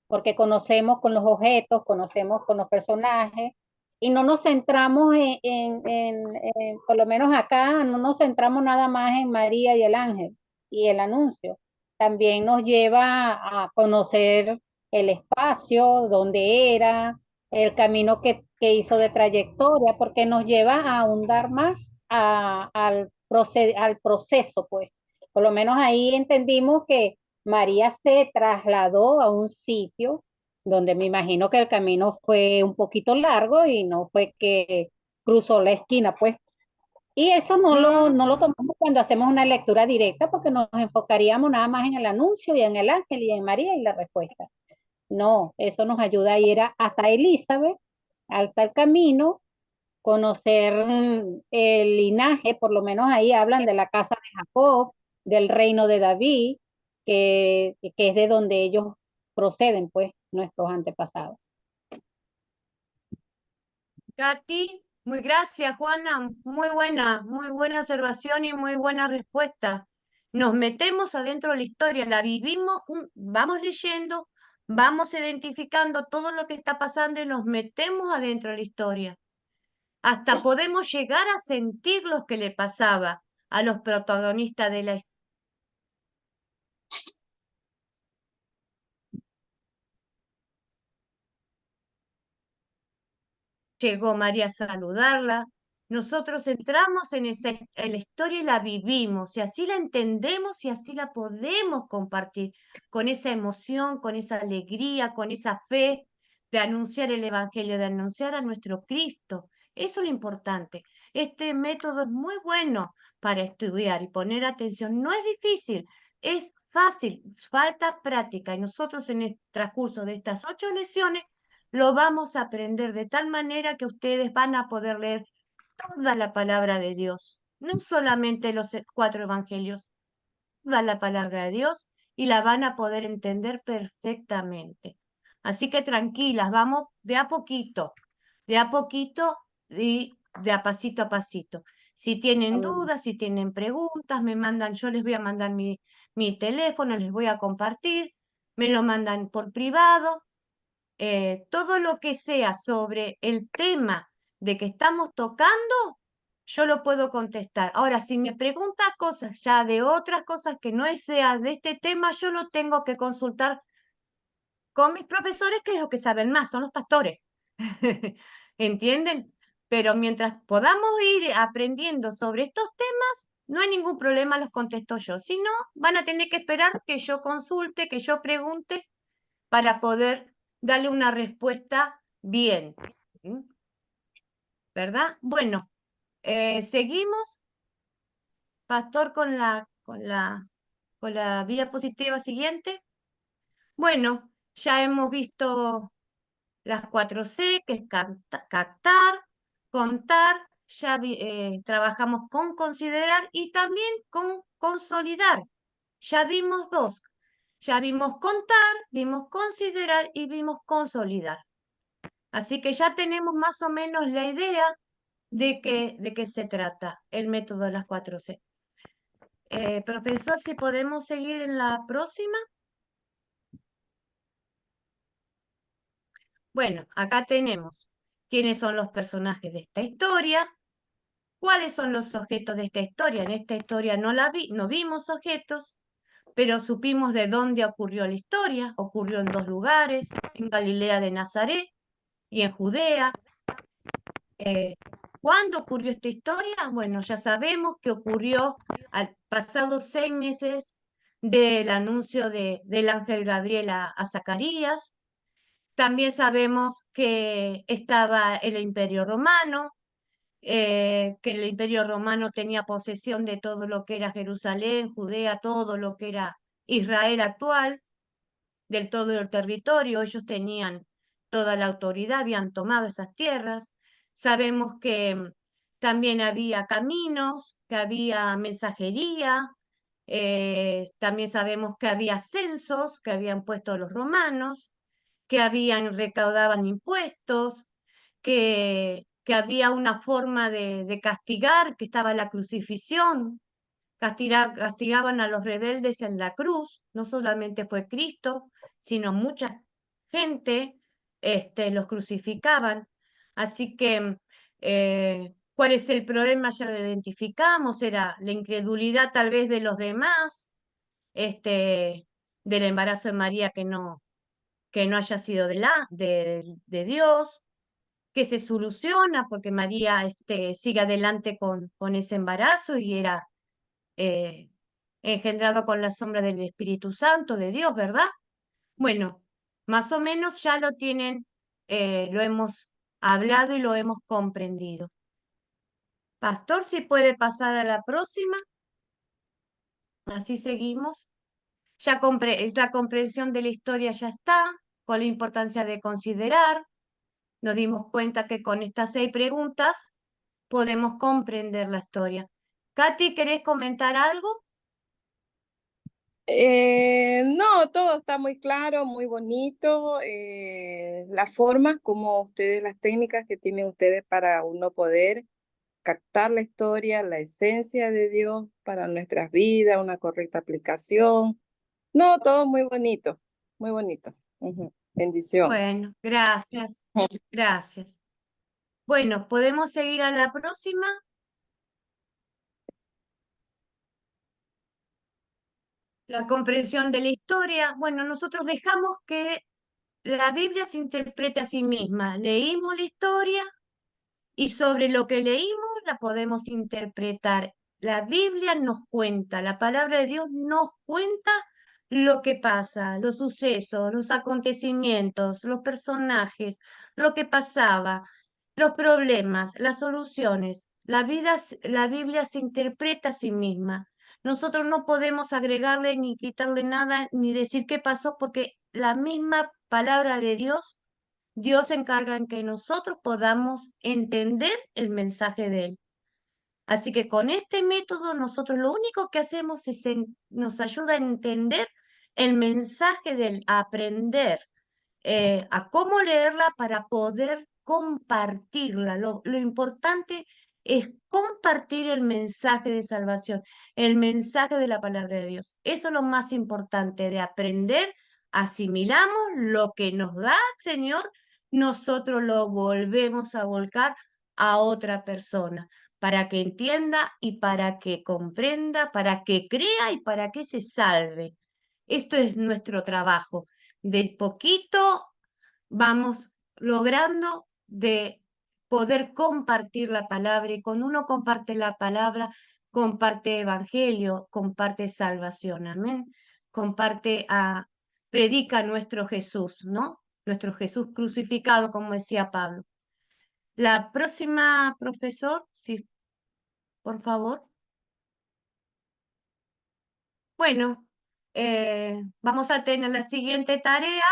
Porque conocemos con los objetos, conocemos con los personajes y no nos centramos por lo menos acá, no nos centramos nada más en María y el ángel y el anuncio. También nos lleva a conocer el espacio, dónde era, el camino que hizo de trayectoria, porque nos lleva a ahondar más al proceso, pues. Por lo menos ahí entendimos que María se trasladó a un sitio donde me imagino que el camino fue un poquito largo y no fue que cruzó la esquina, pues. Y eso no lo tomamos cuando hacemos una lectura directa porque nos enfocaríamos nada más en el anuncio y en el ángel y en María y la respuesta. No, eso nos ayuda a ir hasta Elizabeth, hasta el camino, conocer el linaje, por lo menos ahí hablan de la casa de Jacob, del reino de David, que es de donde ellos proceden, pues, nuestros antepasados. Katy, muy gracias, Juana. Muy buena observación y muy buena respuesta. Nos metemos adentro de la historia, la vivimos, vamos leyendo, vamos identificando todo lo que está pasando y nos metemos adentro de la historia. Hasta podemos llegar a sentir lo que le pasaba a los protagonistas de la historia. Llegó María a saludarla. Nosotros entramos en la historia y la vivimos, y así la entendemos y así la podemos compartir, con esa emoción, con esa alegría, con esa fe de anunciar el Evangelio, de anunciar a nuestro Cristo. Eso es lo importante. Este método es muy bueno para estudiar y poner atención. No es difícil, es fácil, falta práctica. Y nosotros en el transcurso de estas 8 lecciones lo vamos a aprender de tal manera que ustedes van a poder leer toda la palabra de Dios, no solamente los 4 evangelios, toda la palabra de Dios y la van a poder entender perfectamente. Así que tranquilas, vamos de a poquito y de a pasito. Si tienen Amén. dudas, si tienen preguntas, me mandan, yo les voy a mandar mi teléfono, les voy a compartir, me lo mandan por privado. Todo lo que sea sobre el tema de que estamos tocando, yo lo puedo contestar. Ahora, si me pregunta cosas ya de otras cosas que no sea de este tema, yo lo tengo que consultar con mis profesores, que es lo que saben más, son los pastores. ¿Entienden? Pero mientras podamos ir aprendiendo sobre estos temas, no hay ningún problema, los contesto yo. Si no, van a tener que esperar que yo consulte, que yo pregunte para poder darle una respuesta bien. ¿Mm? ¿Verdad? Bueno, seguimos, Pastor, con la diapositiva siguiente. Bueno, ya hemos visto las 4C, que es captar, contar, ya trabajamos con considerar y también con consolidar. Ya vimos dos. Ya vimos contar, vimos considerar y vimos consolidar. Así que ya tenemos más o menos la idea de qué se trata el método de las 4C. Profesor, si podemos seguir en la próxima. Bueno, acá tenemos quiénes son los personajes de esta historia, cuáles son los objetos de esta historia. En esta historia no vimos objetos, pero supimos de dónde ocurrió la historia. Ocurrió en dos lugares, en Galilea de Nazaret y en Judea. ¿Cuándo ocurrió esta historia? Bueno, ya sabemos que ocurrió al pasado 6 meses del anuncio del ángel Gabriel a Zacarías. También sabemos que estaba el Imperio Romano, que el Imperio Romano tenía posesión de todo lo que era Jerusalén, Judea, todo lo que era Israel actual, del todo el territorio. Ellos tenían toda la autoridad, habían tomado esas tierras. Sabemos que también había caminos, que había mensajería, también sabemos que había censos que habían puesto los romanos, que recaudaban impuestos, que había una forma de castigar, que estaba la crucifixión, castigaban a los rebeldes en la cruz. No solamente fue Cristo, sino mucha gente los crucificaban. Así que, ¿cuál es el problema? Ya lo identificamos, era la incredulidad tal vez de los demás, del embarazo de María que no haya sido de Dios, que se soluciona porque María sigue adelante con ese embarazo y era engendrado con la sombra del Espíritu Santo de Dios, ¿verdad? Bueno, más o menos ya lo tienen, lo hemos hablado y lo hemos comprendido. Pastor, si puede pasar a la próxima. Así seguimos. Ya la comprensión de la historia ya está, con la importancia de considerar. Nos dimos cuenta que con estas 6 preguntas podemos comprender la historia. Katy, ¿querés comentar algo? No, todo está muy claro, muy bonito. La forma como ustedes, las técnicas que tienen ustedes para uno poder captar la historia, la esencia de Dios para nuestras vidas, una correcta aplicación. No, todo muy bonito, muy bonito. Bendición. Bueno, gracias, gracias. Bueno, ¿podemos seguir a la próxima? La comprensión de la historia. Bueno, nosotros dejamos que la Biblia se interprete a sí misma. Leímos la historia y sobre lo que leímos la podemos interpretar. La Biblia nos cuenta, la palabra de Dios nos cuenta lo que pasa, los sucesos, los acontecimientos, los personajes, lo que pasaba, los problemas, las soluciones. La Biblia se interpreta a sí misma. Nosotros no podemos agregarle ni quitarle nada, ni decir qué pasó, porque la misma palabra de Dios se encarga en que nosotros podamos entender el mensaje de Él. Así que con este método nosotros lo único que hacemos es nos ayuda a entender el mensaje del aprender a cómo leerla para poder compartirla. Lo importante es compartir el mensaje de salvación, el mensaje de la palabra de Dios. Eso es lo más importante de aprender. Asimilamos lo que nos da el Señor, nosotros lo volvemos a volcar a otra persona para que entienda y para que comprenda, para que crea y para que se salve. Esto es nuestro trabajo. De poquito vamos logrando de poder compartir la palabra, y cuando uno comparte la palabra, comparte evangelio, comparte salvación, amén. Predica nuestro Jesús, ¿no? Nuestro Jesús crucificado, como decía Pablo. La próxima, profesor, sí, por favor. Bueno, vamos a tener la siguiente tarea.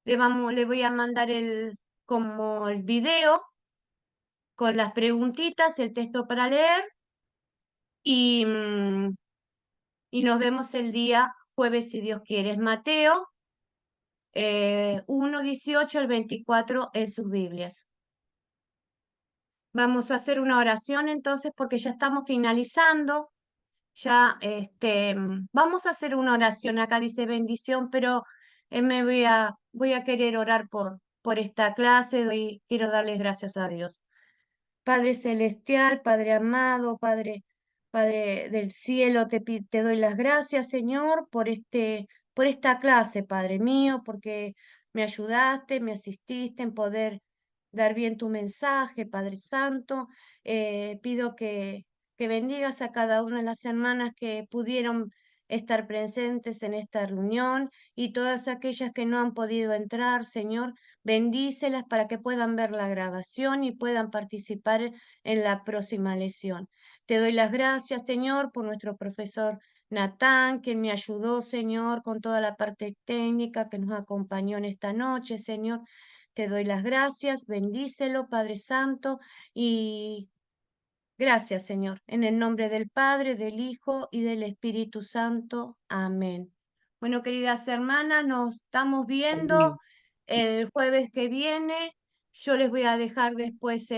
Le voy a mandar como el video con las preguntitas, el texto para leer y, y nos vemos el día jueves si Dios quiere. Es Mateo 1:18 al 24 en sus Biblias. Vamos a hacer una oración entonces porque ya estamos finalizando. Ya vamos a hacer una oración. Acá dice bendición, pero me voy a querer orar por esta clase. Quiero darles gracias a Dios. Padre celestial, Padre amado, Padre del cielo, te doy las gracias, Señor, por esta clase, Padre mío, porque me ayudaste, me asististe en poder dar bien tu mensaje, Padre Santo. Pido que bendigas a cada una de las hermanas que pudieron estar presentes en esta reunión y todas aquellas que no han podido entrar, Señor. Bendícelas para que puedan ver la grabación y puedan participar en la próxima lección. Te doy las gracias, Señor, por nuestro profesor Natán, que me ayudó, Señor, con toda la parte técnica que nos acompañó en esta noche, Señor. Te doy las gracias, bendícelo, Padre Santo, y gracias, Señor. En el nombre del Padre, del Hijo y del Espíritu Santo. Amén. Bueno, queridas hermanas, nos estamos viendo el jueves que viene. Yo les voy a dejar después